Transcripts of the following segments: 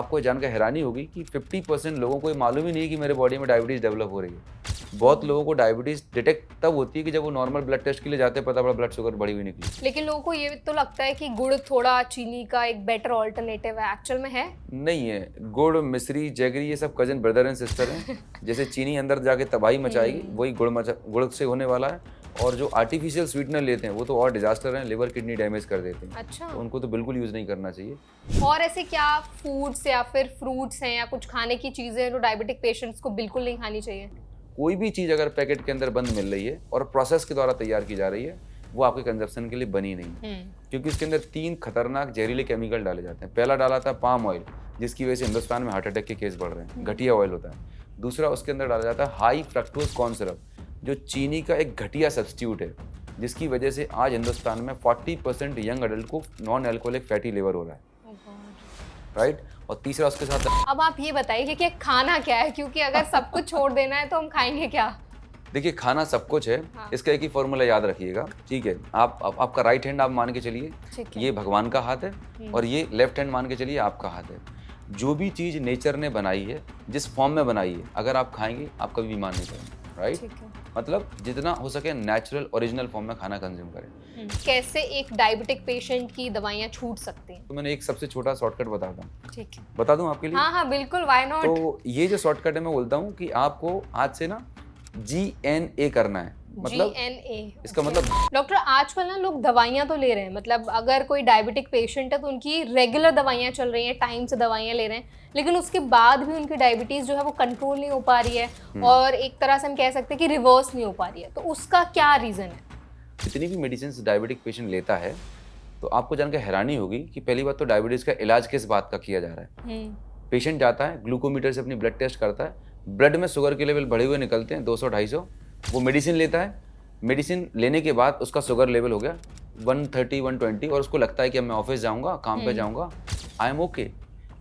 आपको जानकर हैरानी होगी कि 50% लोगों को ये मालूम ही नहीं है कि मेरे बॉडी में डायबिटीज़ डेवलप हो रही है। बहुत लोगों को डायबिटीज़ डिटेक्ट तब होती है कि जब वो नॉर्मल ब्लड टेस्ट के लिए जाते हैं, पता पड़ा ब्लड शुगर बढ़ी हुई निकली। लेकिन लोगों को ये तो लगता है कि गुड़ थोड़ा चीनी का एक बेटर ऑल्टरनेटिव है, एक्चुअल में है? नहीं है, गुड़, मिश्री, जैगरी ये सब कज़न ब्रदर एंड सिस्टर हैं। जैसे चीनी अंदर जाके तबाही मचाएगी, वही गुड़ से होने वाला है। और जो आर्टिफिशियल स्वीटनर लेते हैं, वो तो और डिज़ास्टर हैं, लिवर, किडनी डैमेज कर देते हैं। अच्छा। तो उनको तो बिल्कुल यूज़ नहीं करना चाहिए। और ऐसे क्या फूड्स या फिर फ्रूट्स हैं या कुछ खाने की चीज़ें हैं जो डायबिटिक पेशेंट्स को बिल्कुल नहीं खानी चाहिए? कोई भी चीज़ अगर पैकेट के अंदर बंद मिल रही है और प्रोसेस के द्वारा तैयार की जा रही है, वो आपके कंजप्शन के लिए बनी नहीं है। क्योंकि इसके अंदर 3 खतरनाक जहरीले केमिकल डाले जाते हैं। पहला डाला था पाम ऑयल, जिसकी वजह से हिंदुस्तान में हार्ट अटैक के केस बढ़ रहे हैं। घटिया ऑयल होता है। दूसरा उसके अंदर डाला जाता है हाई फ्रक्टोज कॉर्न सिरप, जो चीनी का एक घटिया सब्स्टिट्यूट है, जिसकी वजह से आज हिंदुस्तान में 40% यंग अडल्ट को नॉन अल्कोहलिक फैटी लिवर हो रहा है। राइट। और तीसरा उसके साथ अब आप ये बताइए कि खाना क्या है, क्योंकि अगर सब कुछ छोड़ देना है तो हम खाएंगे क्या? देखिए, खाना सब कुछ है। हाँ। इसका एक ही फॉर्मूला याद रखिएगा, ठीक है? आपका राइट हैंड आप मान के चलिए, ठीक है। ये भगवान का हाथ है, और ये लेफ्ट हैंड मान के चलिए आपका हाथ है। जो भी चीज़ नेचर ने बनाई है, जिस फॉर्म में बनाई है, अगर आप खाएंगे, आप कभी बीमार नहीं पड़ेंगे। राइट। ठीक है। मतलब जितना हो सके नेचुरल ओरिजिनल फॉर्म में खाना कंज्यूम करें। कैसे एक डायबिटिक पेशेंट की दवाइयाँ छूट सकती हैं? तो मैंने एक सबसे छोटा शॉर्टकट बताता हूँ, ठीक है। बता दूँ आपके लिए? हाँ हाँ बिल्कुल, व्हाई नॉट। तो ये जो शॉर्टकट है, मैं बोलता हूँ कि आपको आज से ना GNA करना है। मतलब GNA, इसका ओके। मतलब डॉक्टर आजकल ना लोग दवाइयाँ तो ले रहे हैं, मतलब अगर कोई डायबिटिक पेशेंट है तो उनकी रेगुलर दवाइयाँ चल रही हैं, टाइम से दवाइयाँ ले रहे हैं, लेकिन उसके बाद भी उनकी डायबिटीज़ जो है वो कंट्रोल नहीं हो पा रही है, और एक तरह से हम कह सकते हैं कि रिवर्स नहीं हो पा रही है। तो उसका क्या रीज़न है? जितनी भी मेडिसिन डायबिटिक पेशेंट लेता है, तो आपको जानकर हैरानी होगी कि पहली बात तो डायबिटीज़ का इलाज किस बात का किया जा रहा है। पेशेंट जाता है, ग्लूकोमीटर से अपनी ब्लड टेस्ट करता है, ब्लड में शुगर के लेवल बढ़े हुए निकलते हैं 200-250। वो मेडिसिन लेता है, मेडिसिन लेने के बाद उसका शुगर लेवल हो गया 130-120, और उसको लगता है कि अब मैं ऑफिस जाऊँगा, काम पे जाऊँगा, आई एम ओके।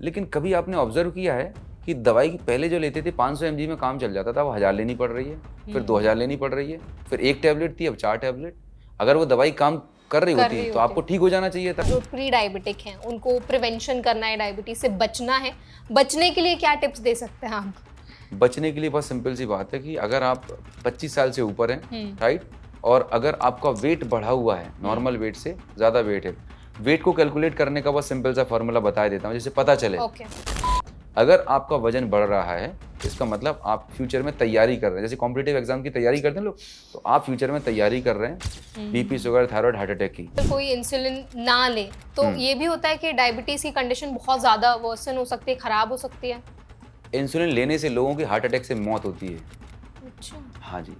लेकिन कभी आपने ऑब्जर्व किया है कि दवाई पहले जो लेते थे 500 mg में काम चल जाता था, अब 1000 लेनी पड़ रही है, फिर 2000 लेनी पड़ रही है, फिर 1 टैबलेट थी, अब 4 टैबलेट। अगर वो दवाई काम कर रही होती तो आपको ठीक हो जाना चाहिए था। जो प्री डायबिटिक हैं उनको प्रिवेंशन करना है, डायबिटीज से बचना है, बचने के लिए क्या टिप्स दे सकते हैं आप? बचने के लिए बहुत सिंपल सी बात है कि अगर आप 25 साल से ऊपर हैं, राइट, और अगर आपका वेट बढ़ा हुआ है, नॉर्मल वेट से ज़्यादा वेट है, वेट को कैलकुलेट करने का बहुत सिंपल सा फॉर्मूला बता देता हूँ, जिससे पता चले। ओके। अगर आपका वजन बढ़ रहा है, इसका मतलब आप फ्यूचर में तैयारी कर रहे हैं। जैसे कॉम्पिटिटिव एग्जाम की तैयारी करते हैं लोग, तो आप फ्यूचर में तैयारी कर रहे हैं BP, sugar, thyroid, heart attack की। तो कोई इंसुलिन ना ले तो ये भी होता है कि डायबिटीज की कंडीशन बहुत ज़्यादा वर्सन हो सकती है, खराब हो सकती है? इंसुलिन लेने से लोगों की हार्ट अटैक से मौत होती है। अच्छा। हाँ जी,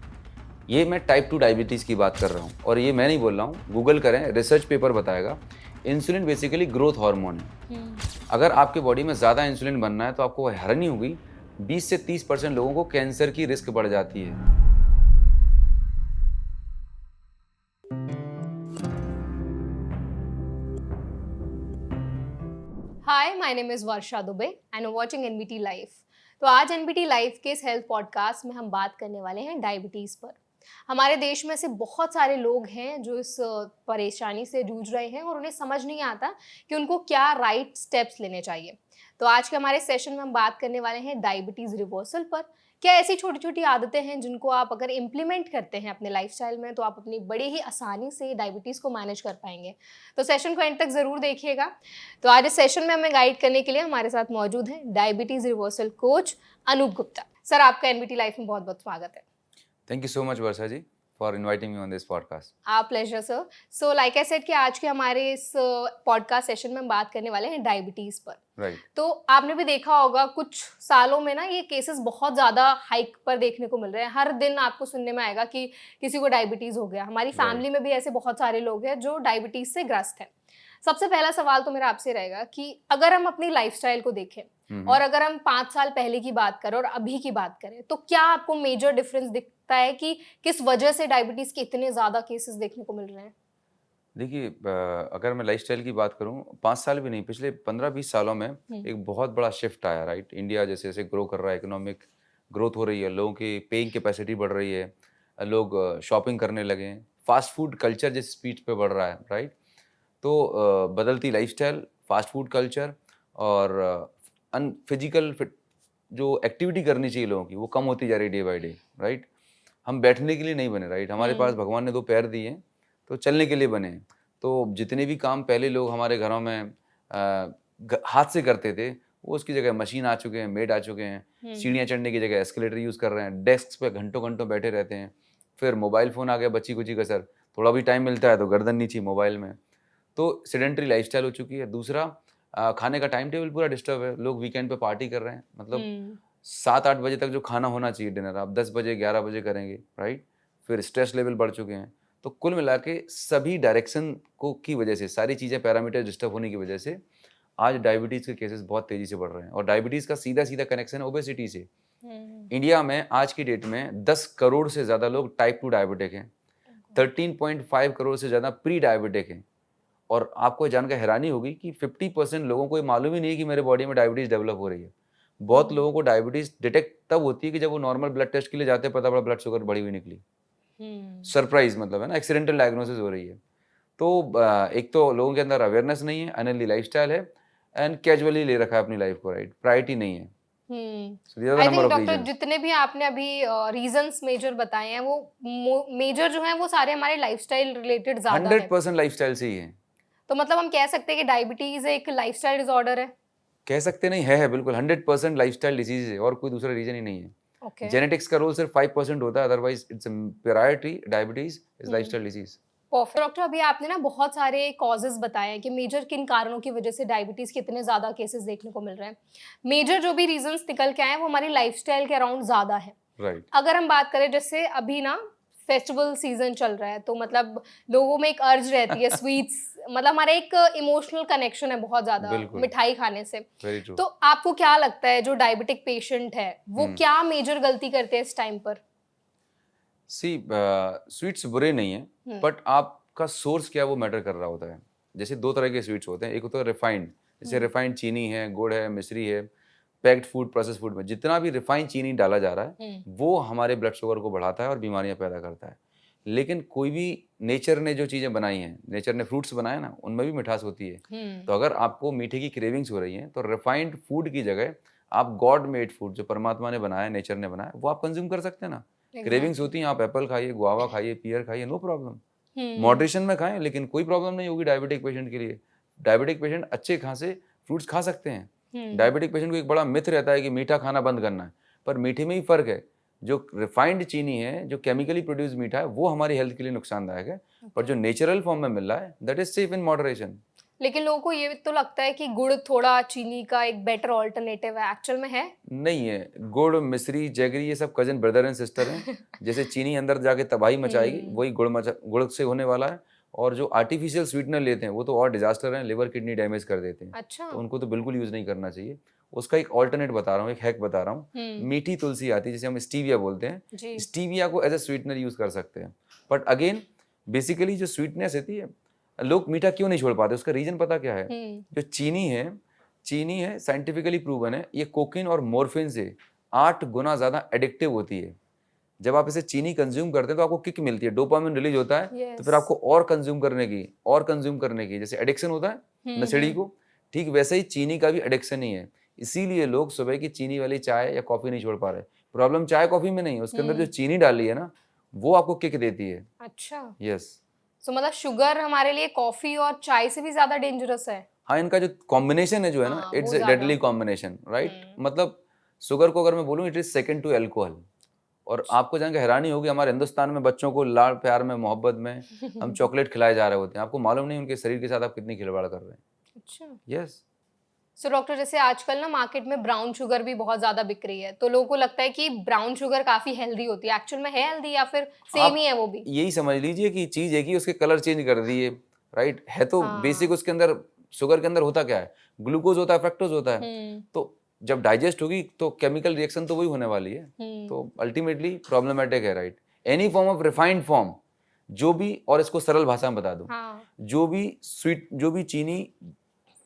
ये मैं टाइप 2 डायबिटीज़ की बात कर रहा हूँ, और ये मैं नहीं बोल रहा हूँ, गूगल करें, रिसर्च पेपर बताएगा। इंसुलिन बेसिकली ग्रोथ हार्मोन है। अगर आपके बॉडी में ज़्यादा इंसुलिन बनना है, तो आपको हैरानी होगी 20 से 30% लोगों को कैंसर की रिस्क बढ़ जाती है। Hi, my name is Varsha Dubey and watching NBT live. तो आज एनबीटी लाइव के इस हेल्थ पॉडकास्ट में हम बात करने वाले हैं डायबिटीज़ पर। हमारे देश में से बहुत सारे लोग हैं जो इस परेशानी से जूझ रहे हैं और उन्हें समझ नहीं आता कि उनको क्या राइट स्टेप्स लेने चाहिए। तो आज के हमारे सेशन में हम बात करने वाले हैं डायबिटीज़ रिवर्सल पर। क्या ऐसी छोटी छोटी आदतें हैं जिनको आप अगर इम्प्लीमेंट करते हैं अपने लाइफस्टाइल में तो आप अपनी बड़ी ही आसानी से डायबिटीज़ को मैनेज कर पाएंगे। तो सेशन को एंड तक ज़रूर देखिएगा। तो आज इस सेशन में हमें गाइड करने के लिए हमारे साथ मौजूद हैं diabetes reversal coach Anoop Gupta. Sir, आपका एनबीटी लाइफ में बहुत बहुत स्वागत है। Thank you so much Varsha ji for inviting me on this podcast. Pleasure sir. So like I said कि आज के हमारे इस पॉडकास्ट सेशन में हम बात करने वाले हैं डायबिटीज़ पर। राइट। तो आपने भी देखा होगा कुछ सालों में ना ये केसेस बहुत ज़्यादा हाइक पर देखने को मिल रहे हैं। हर दिन आपको सुनने में आएगा कि किसी को डायबिटीज़ हो गया। हमारी फैमिली में भी ऐसे बहुत सारे लोग हैं जो डायबिटीज़ से ग्रस्त हैं। सबसे पहला सवाल तो मेरा आपसे रहेगा कि अगर हम अपनी लाइफस्टाइल को देखें और अगर हम 5 साल पहले की बात करें और अभी की बात करें, तो क्या आपको मेजर डिफरेंस दिखता है कि किस वजह से डायबिटीज़ के इतने ज़्यादा केसेस देखने को मिल रहे हैं? देखिए, अगर मैं लाइफस्टाइल की बात करूं, 5 साल भी नहीं, पिछले 15-20 सालों में एक बहुत बड़ा शिफ्ट आया। राइट। इंडिया जैसे जैसे ग्रो कर रहा है, इकोनॉमिक ग्रोथ हो रही है, लोगों की पेइंग कैपेसिटी बढ़ रही है, लोग शॉपिंग करने लगे हैं, फास्ट फूड कल्चर जिस स्पीड पे बढ़ रहा है। राइट। तो बदलती लाइफस्टाइल, फास्ट फूड कल्चर और फिजिकल जो एक्टिविटी करनी चाहिए लोगों की वो कम होती जा रही है डे बाय डे, राइट। हम बैठने के लिए नहीं बने, राइट। हमारे पास भगवान ने 2 पैर दिए हैं तो चलने के लिए बने हैं। तो जितने भी काम पहले लोग हमारे घरों में हाथ से करते थे, वो उसकी जगह मशीन आ चुके हैं, मेड आ चुके हैं। सीढ़ियाँ चढ़ने की जगह एस्केलेटर यूज़ कर रहे हैं, डेस्क पे घंटों घंटों बैठे रहते हैं। फिर मोबाइल फ़ोन आ गया बच्ची कुची कसर, थोड़ा भी टाइम मिलता है तो गर्दन नीची मोबाइल में। तो सेडेंटरी लाइफस्टाइल हो चुकी है। दूसरा खाने का टाइम टेबल पूरा डिस्टर्ब है। लोग वीकेंड पे पार्टी कर रहे हैं, मतलब 7-8 बजे तक जो खाना होना चाहिए डिनर, आप 10 बजे 11 बजे करेंगे, राइट। फिर स्ट्रेस लेवल बढ़ चुके हैं। तो कुल मिला के सभी डायरेक्शन को की वजह से, सारी चीज़ें पैरामीटर डिस्टर्ब होने की वजह से आज डायबिटीज़ के केसेस बहुत तेज़ी से बढ़ रहे हैं। और डायबिटीज़ का सीधा-सीधा कनेक्शन है ओबेसिटी से। इंडिया में आज की डेट में 10 करोड़ से ज़्यादा लोग टाइप 2 डायबिटिक हैं, 13.5 करोड़ से ज़्यादा प्री डायबिटिक हैं। और आपको जानकर हैरानी होगी कि 50% लोगों को ये मालूम ही नहीं है कि मेरे बॉडी में डायबिटीज़ डेवलप हो रही है। बहुत लोगों को डायबिटीज़ डिटेक्ट तब होती है कि जब वो नॉर्मल ब्लड टेस्ट के लिए जाते हैं, पता पड़ा ब्लड शुगर बढ़ी हुई निकली। सरप्राइज़ मतलब है ना, एक्सीडेंटल डायग्नोसिस हो रही है। तो एक तो लोगों के अंदर अवेयरनेस नहीं है, अनहेल्दी लाइफ़स्टाइल है एंड कैजुअली ले रखा है अपनी लाइफ़ को, राइट। प्रायोरिटी नहीं है। So these are the I number think of doctor reasons. जितने भी आपने अभी रीजंस मेजर बताए हैं वो मेजर जो हैं वो सारे हमारे लाइफस्टाइल रिलेटेड ज्यादा हैं। 100% लाइफ़स्टाइल से ही है। तो मतलब हम कह सकते हैं कि डायबिटीज एक लाइफस्टाइल डिसऑर्डर है। कह सकते नहीं, है बिल्कुल 100% लाइफ़स्टाइल डिसीज़ है और कोई दूसरा रीज़न ही नहीं है। ओके। जेनेटिक्स का रोल सिर्फ 5% होता है, otherwise it's priority diabetes is lifestyle disease. Perfect doctor, अभी आपने ना बहुत सारे कॉजेज बताए हैं कि मेजर किन कारणों की वजह से डायबिटीज के इतने ज्यादा केसेस देखने को मिल रहे हैं। मेजर जो भी रीजंस निकल के आए हैं वो हमारी लाइफस्टाइल के अराउंड ज्यादा है। राइट। अगर हम बात करें जैसे अभी ना फेस्टिवल सीजन चल रहा है तो मतलब लोगों में एक अर्ज रहती है स्वीट्स, मतलब हमारा एक इमोशनल कनेक्शन है बहुत ज्यादा बिल्कुल। मिठाई खाने से। Very true. तो आपको क्या लगता है जो डायबिटिक पेशेंट है वो क्या मेजर गलती करते हैं इस टाइम पर? सी स्वीट्स बुरे नहीं है, बट आपका सोर्स क्या है वो मैटर कर रहा होता है। जैसे 2 तरह के स्वीट्स होते हैं, एक होता है रिफाइंड, जैसे रिफाइंड चीनी है, गुड़ है, मिश्री है। पैक्ड फूड, प्रोसेस फूड में जितना भी रिफाइंड चीनी डाला जा रहा है वो हमारे ब्लड शुगर को बढ़ाता है और बीमारियां पैदा करता है। लेकिन कोई भी नेचर ने जो चीज़ें बनाई हैं, नेचर ने फ्रूट्स बनाए ना, उनमें भी मिठास होती है। तो अगर आपको मीठे की क्रेविंग्स हो रही हैं तो रिफाइंड फूड की जगह आप गॉड मेड फूड जो परमात्मा ने बनाया, नेचर ने बनाया, वो आप कंज्यूम कर सकते हैं ना। क्रेविंग्स होती हैं, आप एप्पल खाइए, गुआवा खाइए, पियर खाइए, नो प्रॉब्लम। मॉडरेशन में खाएं, लेकिन कोई प्रॉब्लम नहीं होगी डायबिटिक पेशेंट के लिए। डायबिटिक पेशेंट अच्छे खासे फ्रूट्स खा सकते हैं। डायबिटिक पेशेंट को एक बड़ा मिथ रहता है कि मीठा खाना बंद करना है, पर मीठे में ही फ़र्क है। जो रिफाइंड चीनी है, जो केमिकली प्रोड्यूस मीठा है, वो हमारी हेल्थ के लिए नुकसानदायक है। पर जो नेचुरल फॉर्म में मिल रहा है, that is safe in moderation. लेकिन लोगों को ये तो लगता है कि गुड़ थोड़ा चीनी का एक बेटर ऑल्टरनेटिव है, एक्चुअल में है? नहीं है। गुड़, मिश्री, जैगरी ये सब कजिन ब्रदर एंड सिस्टर हैं। जैसे चीनी अंदर जाके तबाही मचाएगी, वही गुड़ से होने वाला है। और जो आर्टिफिशियल स्वीटनर लेते हैं वो तो और डिजास्टर हैं, लिवर किडनी डैमेज कर देते हैं। अच्छा। तो उनको तो बिल्कुल यूज़ नहीं करना चाहिए। उसका एक ऑल्टरनेट बता रहा हूँ, एक हैक बता रहा हूँ। मीठी तुलसी आती है जिसे हम स्टीविया बोलते हैं। स्टीविया को एज ए स्वीटनर यूज़ कर सकते हैं। बट अगेन बेसिकली जो स्वीटनेस होती है, लोग मीठा क्यों नहीं छोड़ पाते, उसका रीज़न पता क्या है? जो चीनी है साइंटिफिकली प्रूवन है, ये कोकीन और मॉर्फिन से 8 गुना ज़्यादा एडिक्टिव होती है। जब आप इसे चीनी कंज्यूम करते हैं तो आपको किक मिलती है, डोपामिन रिलीज होता है। तो फिर आपको और कंज्यूम करने की जैसे एडिक्शन होता है नशेड़ी को, ठीक वैसे ही चीनी का भी एडिक्शन ही है। इसीलिए लोग सुबह की चीनी वाली चाय या कॉफ़ी नहीं छोड़ पा रहे। प्रॉब्लम चाय कॉफ़ी में नहीं है, उसके अंदर जो चीनी डाली है ना, वो आपको किक देती है। अच्छा। यस। सो मतलब शुगर हमारे लिए कॉफी और चाय से भी ज्यादा डेंजरस है? हाँ, इनका जो कॉम्बिनेशन है जो है ना, हाँ, इट्स वो डेडली ज्यादा। Combination, right. मतलब शुगर को अगर मैं बोलूँ, it is second to alcohol. और आपको जान के हैरानी होगी, हमारे हिंदुस्तान में बच्चों को लाड़ प्यार में, मोहब्बत में हम चॉकलेट खिलाए जा रहे होते हैं। आपको मालूम नहीं उनके शरीर के साथ आप कितनी खिलवाड़ कर रहे हैं। अच्छा। यस। सो डॉक्टर, जैसे आजकल ना मार्केट में ब्राउन शुगर भी बहुत ज्यादा बिक रही है, तो लोगों को लगता है कि ब्राउन शुगर काफी हेल्दी होती है, एक्चुअल में है हेल्दी या फिर सेम आप ही है वो भी? यही समझ लीजिए कि चीज एक ही, उसके कलर चेंज कर दिए, राइट। है तो बेसिक, हाँ। उसके अंदर शुगर के अंदर होता क्या है? ग्लूकोज होता है, फ्रक्टोज होता है। तो जब डाइजेस्ट होगी तो केमिकल रिएक्शन तो वही होने वाली है। तो अल्टीमेटली प्रॉब्लमेटिक है, right. Any form of refined form, जो भी, और इसको सरल भाषा में बता दूं, हाँ। जो भी चीनी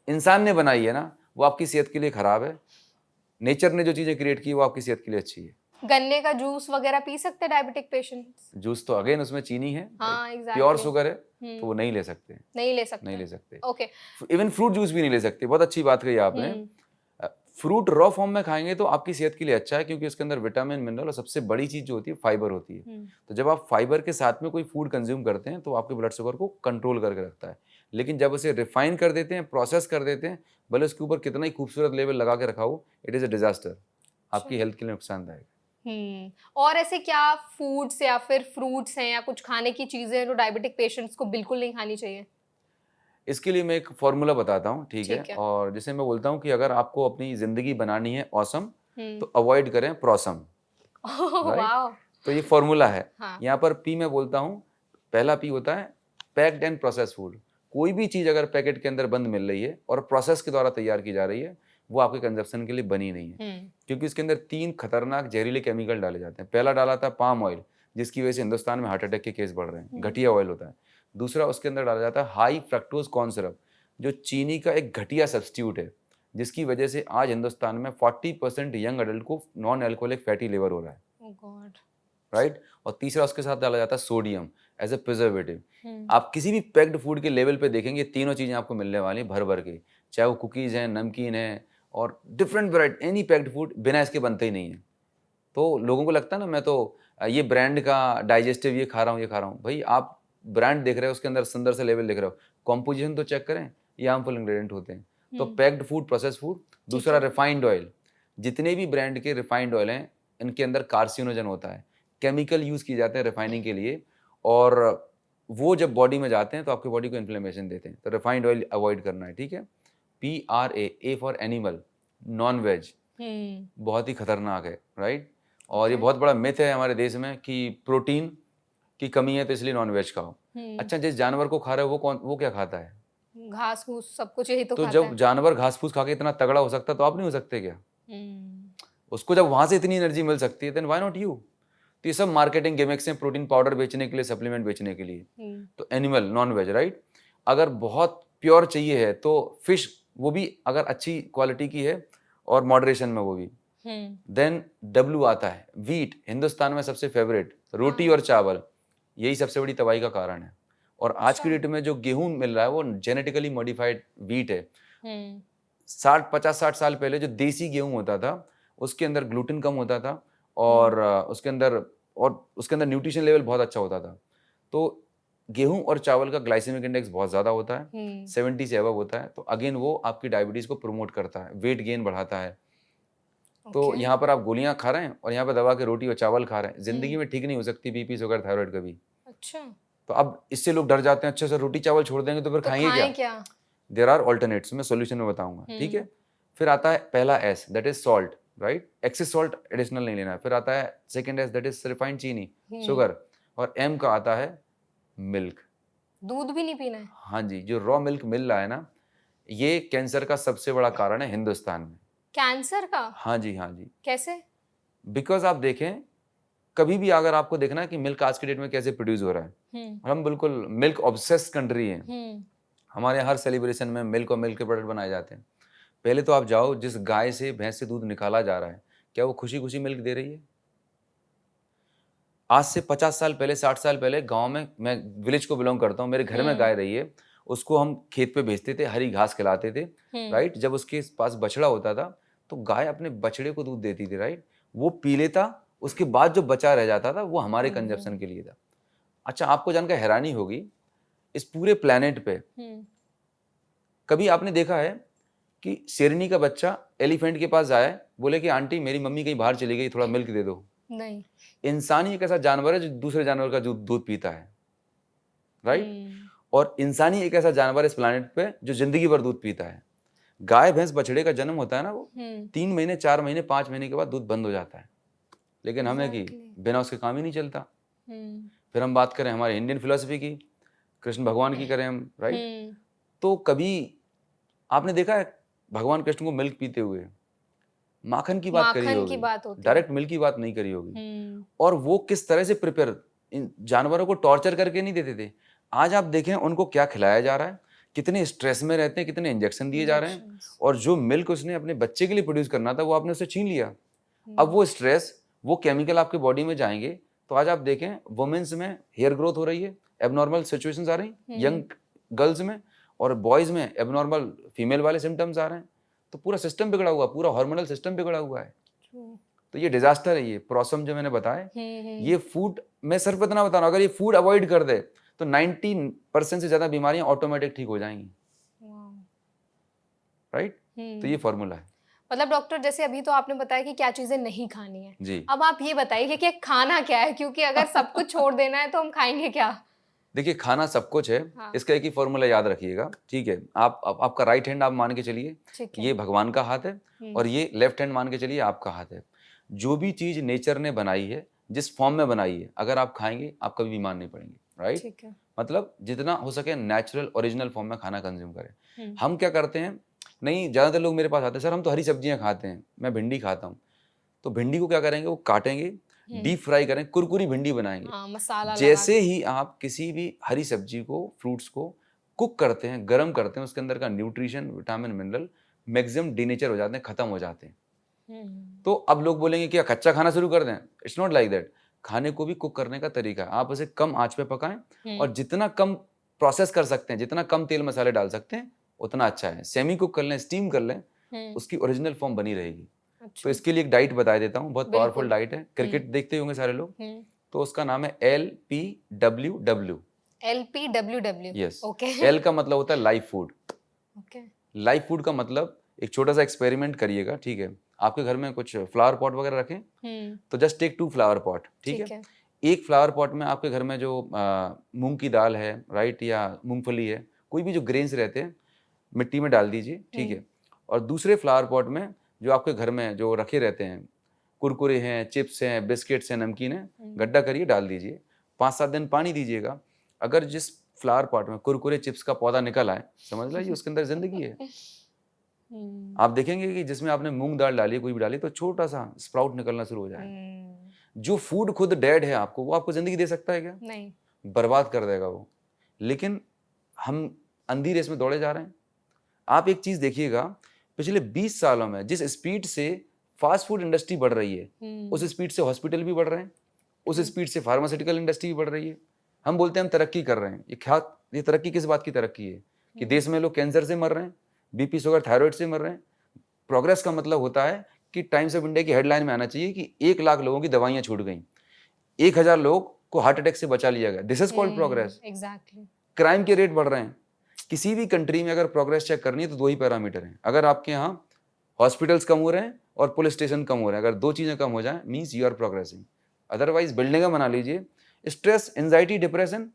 इंसान ने बनाई है ना, वो आपकी सेहत के लिए खराब है। नेचर ने जो चीजें क्रिएट की वो आपकी सेहत के लिए अच्छी है। गन्ने का जूस वगैरह पी सकते हैं डायबिटिक पेशेंट्स? जूस तो अगेन उसमें चीनी है, हाँ, प्योर एग्जैक्टली। शुगर है, तो वो नहीं ले सकते। नहीं ले सकते? नहीं ले सकते। ओके। इवन फ्रूट जूस भी नहीं ले सकते। बहुत अच्छी बात कही आपने। फ्रूट रॉ फॉर्म में खाएंगे तो आपकी सेहत के लिए अच्छा है, क्योंकि उसके अंदर विटामिन, मिनरल और सबसे बड़ी चीज जो होती है फाइबर होती है। तो जब आप फाइबर के साथ में कोई फूड कंज्यूम करते हैं तो आपके ब्लड शुगर को कंट्रोल करके रखता है। लेकिन जब उसे रिफाइन कर देते हैं, प्रोसेस कर देते हैं, भले उसके ऊपर कितना ही खूबसूरत लेवल लगा के रखा हो, इट इज अ डिजास्टर, आपकी हेल्थ के लिए नुकसानदायक। और ऐसे क्या फूड्स या फिर फ्रूट्स हैं या कुछ खाने की चीजें हैं जो डायबिटिक पेशेंट्स को बिल्कुल नहीं खानी चाहिए? इसके लिए मैं एक फॉर्मूला बताता हूँ, ठीक है? ठीक है। और जैसे मैं बोलता हूँ कि अगर आपको अपनी ज़िंदगी बनानी है ऑसम, हम्म। तो अवॉइड करें प्रॉसम, राइट? वाह। तो ये फॉर्मूला है। हाँ। यहाँ पर पी मैं बोलता हूँ, पहला पी होता है पैक्ड एंड प्रोसेस फूड। कोई भी चीज़ अगर पैकेट के अंदर बंद मिल रही है और प्रोसेस के द्वारा तैयार की जा रही है, वो आपके कंजप्शन के लिए बनी नहीं है, क्योंकि इसके अंदर 3 खतरनाक जहरीले केमिकल डाले जाते हैं। पहला डाला था पाम ऑयल, जिसकी वजह से हिंदुस्तान में हार्ट अटैक के केस बढ़ रहे हैं, घटिया ऑयल होता है। दूसरा उसके अंदर डाला जाता है हाई फ्रक्टोज कॉर्न सिरप, जो चीनी का एक घटिया सब्स्टिट्यूट है, जिसकी वजह से आज हिंदुस्तान में 40% यंग अडल्ट को नॉन एल्कोहलिक फैटी लिवर हो रहा है, Oh God. राइट? और तीसरा उसके साथ डाला जाता है सोडियम एज ए प्रिजर्वेटिव। आप किसी भी पैक्ड फूड के लेवल पे देखेंगे, तीनों चीज़ें आपको मिलने वाली भर भर के, चाहे वो कुकीज़ हैं, नमकीन है और different variety, any packed food बिना इसके बनते ही नहीं है। तो लोगों को लगता है ना, मैं तो ये ब्रांड का डाइजेस्टिव ये खा रहा हूँ, ये खा रहा हूँ। भाई आप ब्रांड देख रहे हो, उसके अंदर सुंदर से लेवल देख रहे हो, कॉम्पोजिशन तो चेक करें, ये हार्मफुल इंग्रेडिएंट होते हैं। तो पैक्ड फूड, प्रोसेस फूड। दूसरा रिफाइंड ऑयल, जितने भी ब्रांड के रिफाइंड ऑयल हैं, इनके अंदर कार्सिनोजन होता है, केमिकल यूज़ किए जाते हैं रिफाइनिंग के लिए, और वो जब बॉडी में जाते हैं तो आपकी बॉडी को इन्फ्लेमेशन देते हैं। तो रिफाइंड ऑयल अवॉइड करना है, ठीक है? PRA, A for animal, non veg, बहुत ही खतरनाक है, राइट? और ये बहुत बड़ा मिथ है हमारे देश में कि प्रोटीन की कमी है तो इसलिए नॉन वेज खाओ। अच्छा, जिस जानवर को खा रहे हो वो क्या खाता है? घास फूस सब कुछ यही तो तो खाता जब है। जानवर घास फूस खा के इतना तगड़ा हो सकता है, तो आप नहीं हो सकते क्या? उसको जब वहां से इतनी एनर्जी मिल सकती है, देन व्हाई नॉट यू? तो ये सब मार्केटिंग गिमिक्स हैं, प्रोटीन पाउडर बेचने के लिए, सप्लीमेंट बेचने के लिए। तो एनिमल, नॉन वेज, राइट? अगर बहुत प्योर चाहिए है तो फिश, वो भी अगर अच्छी क्वालिटी की है और मॉडरेशन में वो भी। देन डब्लू आता है, वीट, हिंदुस्तान में सबसे फेवरेट, रोटी और चावल, यही सबसे बड़ी तबाही का कारण है। और आज की डेट में जो गेहूं मिल रहा है वो जेनेटिकली मॉडिफाइड वीट है। 50-60 साल पहले जो देसी गेहूं होता था, उसके अंदर ग्लूटेन कम होता था और उसके अंदर न्यूट्रिशन लेवल बहुत अच्छा होता था। तो गेहूं और चावल का ग्लाइसेमिक इंडेक्स बहुत ज़्यादा होता है, 70 से अबव होता है। तो अगेन वो आपकी डायबिटीज़ को प्रमोट करता है, वेट गेन बढ़ाता है। तो यहाँ पर आप गोलियां खा रहे हैं और यहाँ पर दबा के रोटी और चावल खा रहे हैं। जिंदगी में ठीक नहीं हो सकती बीपी, शुगर, थायराइड कभी। अच्छा। तो अब इससे लोग डर जाते हैं, अच्छा सर रोटी चावल छोड़ देंगे तो फिर खाएंगे क्या? देयर आर ऑल्टरनेट्स, मैं सोल्यूशन में बताऊंगा, ठीक है? फिर आता है पहला S, that is salt, right? Excess salt additional नहीं लेना है। फिर आता है second S, that is refined चीनी, शुगर। और एम का आता है मिल्क, दूध भी नहीं पीना है। हाँ जी, जो रॉ मिल्क मिल रहा है ना, ये कैंसर का सबसे बड़ा कारण है हिंदुस्तान में। कैंसर का? हाँ जी, हाँ जी। कैसे? बिकॉज आप देखें, कभी भी अगर आपको देखना है कि मिल्क आज की डेट में कैसे प्रोड्यूस हो रहा है, हम बिल्कुल मिल्क ऑब्सेस कंट्री हैं। हमारे यहाँ हर सेलिब्रेशन में मिल्क और मिल्क के प्रोडक्ट बनाए जाते हैं। पहले तो आप जाओ, जिस गाय से, भैंस से दूध निकाला जा रहा है, क्या वो खुशी खुशी मिल्क दे रही है? आज से 50 साल पहले, 60 साल पहले गांव में, मैं विलेज को बिलोंग करता हूँ, मेरे घर में गाय रही है, उसको हम खेत पे भेजते थे, हरी घास खिलाते थे, राइट? जब उसके पास बछड़ा होता था तो गाय अपने बछड़े को दूध देती थी, राइट? वो पी लेता, उसके बाद जो बचा रह जाता था वो हमारे कंजप्शन के लिए था। अच्छा, आपको जानकर हैरानी होगी, इस पूरे प्लेनेट पे कभी आपने देखा है कि शेरनी का बच्चा एलिफेंट के पास जाए, बोले कि आंटी मेरी मम्मी कहीं बाहर चली गई, थोड़ा मिल्क दे दो? नहीं। इंसान ही एक ऐसा जानवर है जो दूसरे जानवर का दूध पीता है, राइट? और इंसान ही एक ऐसा जानवर है इस प्लेनेट पे जो जिंदगी भर दूध पीता है। गाय, भैंस, बछड़े का जन्म होता है ना, वो 3 महीने, 4 महीने, 5 महीने के बाद दूध बंद हो जाता है। लेकिन हमें कि बिना उसके काम ही नहीं चलता। फिर हम बात करें हमारे इंडियन फिलोसफी की, कृष्ण भगवान की करें हम, राइट? तो कभी आपने देखा है भगवान कृष्ण को मिल्क पीते हुए? माखन की बात करी होगी, डायरेक्ट मिल्क की बात नहीं करी होगी। और वो किस तरह से प्रिपेयर, इन जानवरों को टॉर्चर करके नहीं देते थे। आज आप देखें उनको क्या खिलाया जा रहा है, कितने स्ट्रेस में रहते हैं, कितने इंजेक्शन दिए जा रहे हैं, और जो मिल्क उसने अपने बच्चे के लिए प्रोड्यूस करना था वो आपने उससे छीन लिया। अब वो स्ट्रेस, वो केमिकल आपके बॉडी में जाएंगे तो आज आप देखें वुमेन्स में हेयर ग्रोथ हो रही है, एबनॉर्मल सिचुएशंस आ रही, यंग गर्ल्स में, और बॉयज में एबनॉर्मल फीमेल वाले सिम्टम्स आ रहे हैं। तो पूरा सिस्टम बिगड़ा हुआ, पूरा हार्मोनल सिस्टम बिगड़ा हुआ है। True. तो ये डिजास्टर है, ये प्रोसम जो मैंने बताया, हम्म। ये फूड, मैं सिर्फ इतना बता रहा हूँ, अगर ये फूड अवॉइड कर दे तो 90% से ज्यादा बीमारियां ऑटोमेटिक ठीक हो जाएंगी, Wow. राइट। तो ये फॉर्मूला है मतलब डॉक्टर, जैसे अभी तो आपने बताया कि क्या चीजें नहीं खानी है जी। अब आप ये बताइए कि खाना क्या है, क्योंकि अगर सब कुछ छोड़ देना है तो हम खाएंगे क्या? देखिए, खाना सब कुछ है, हाँ। इसका एक ही फॉर्मूला याद रखिएगा, ठीक है। आपका राइट हैंड आप मान के चलिए, ठीक है। ये भगवान का हाथ है, और ये लेफ्ट हैंड मान के चलिए आपका हाथ है। जो भी चीज नेचर ने बनाई है, जिस फॉर्म में बनाई है, अगर आप खाएंगे आप कभी बीमार नहीं पड़ेंगे, राइट। ठीक है। मतलब जितना हो सके नेचुरल ओरिजिनल फॉर्म में खाना कंज्यूम करें। हम क्या करते हैं, नहीं, ज्यादातर लोग मेरे पास आते हैं, सर हम तो हरी सब्जियां खाते हैं, मैं भिंडी खाता हूँ। तो भिंडी को क्या करेंगे, वो काटेंगे, डीप फ्राई करें, कुरकुरी भिंडी बनाएंगे। हाँ, मसाला जैसे ही आप किसी भी हरी सब्जी को, फ्रूट्स को कुक करते हैं, गर्म करते हैं, उसके अंदर का nutrition, vitamin, mineral maximum denature हो जाते हैं, खत्म हो जाते हैं। तो अब लोग बोलेंगे कि कच्चा खाना शुरू कर दें, इट्स नॉट लाइक दैट। खाने को भी कुक करने का तरीका है, आप उसे कम आंच पे पकाएं, और जितना कम प्रोसेस कर सकते हैं, जितना कम तेल मसाले डाल सकते हैं, उतना अच्छा है। सेमी कुक कर लें, स्टीम कर लें, उसकी ओरिजिनल फॉर्म बनी रहेगी। तो इसके लिए एक डाइट बता देता हूँ, बहुत पावरफुल डाइट है। क्रिकेट देखते होंगे सारे लोग, तो उसका नाम है LPWW। LPWW, yes. Okay. L का मतलब होता है live food. Okay. Live food का मतलब, एक छोटा सा एक्सपेरिमेंट करिएगा, ठीक है। आपके घर में कुछ फ्लावर पॉट वगैरह रखें, तो जस्ट टेक 2 फ्लावर पॉट, ठीक है। एक फ्लावर पॉट में आपके घर में जो मूंग की दाल है, राइट, या मूंगफली है, कोई भी जो ग्रेन्स रहते हैं, मिट्टी में डाल दीजिए, ठीक है। और दूसरे फ्लावर पॉट में जो आपके घर में जो रखे रहते हैं, कुरकुरे हैं, चिप्स हैं, बिस्किट्स हैं, नमकीन है, गड्ढा करिए, डाल दीजिए, 5-7 दिन पानी दीजिएगा। अगर जिस फ्लावर पॉट में कुरकुरे चिप्स का पौधा निकल आए, समझ लीजिए उसके अंदर जिंदगी है। आप देखेंगे कि जिसमें आपने मूंग दाल डाली, कोई भी डाली, तो छोटा सा स्प्राउट निकलना शुरू हो जाए। जो फूड खुद डेड है आपको, वो आपको जिंदगी दे सकता है क्या? नहीं, बर्बाद कर देगा वो। लेकिन हम अंधी रेस में दौड़े जा रहे हैं। आप एक चीज देखिएगा, पिछले 20 सालों में जिस स्पीड से फास्ट फूड इंडस्ट्री बढ़ रही है, उस स्पीड से हॉस्पिटल भी बढ़ रहे हैं, उस स्पीड से फार्मास्यूटिकल इंडस्ट्री भी बढ़ रही है। हम बोलते हैं हम तरक्की कर रहे हैं, ये तरक्की किस बात की तरक्की है? कि देश में लोग कैंसर से मर रहे हैं, बीपी, शुगर, थायराइड से मर रहे हैं। प्रोग्रेस का मतलब होता है कि टाइम्स ऑफ इंडिया की हेडलाइन में आना चाहिए कि 1 लाख लोगों की दवाइयां छूट गई, 1000 लोग को हार्ट अटैक से बचा लिया गया। This is called progress. Exactly. Crime के रेट बढ़ रहे हैं। किसी भी कंट्री में अगर प्रोग्रेस चेक करनी है तो 2 ही पैरामीटर हैं। अगर आपके यहाँ हॉस्पिटल्स कम हो रहे हैं और पुलिस स्टेशन कम हो रहे हैं, अगर 2 चीजें कम हो जाए, means you are progressing. Otherwise बिल्डिंगें बना लीजिए, स्ट्रेस, एंजाइटी, डिप्रेशन।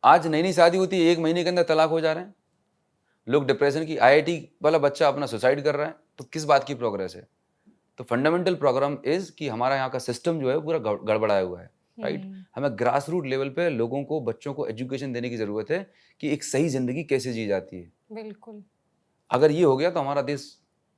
आज नई नई शादी होती है, 1 महीने के अंदर तलाक हो जा रहे हैं लोग। डिप्रेशन की, IIT वाला बच्चा अपना सुसाइड कर रहा है, तो किस बात की प्रोग्रेस है? तो फंडामेंटल प्रोग्राम इज कि हमारा यहाँ का सिस्टम जो है पूरा गड़बड़ाया हुआ है, राइट। हमें ग्रास रूट लेवल पे लोगों को, बच्चों को एजुकेशन देने की जरूरत है कि एक सही जिंदगी कैसे जी जाती है। बिल्कुल। अगर ये हो गया तो हमारा देश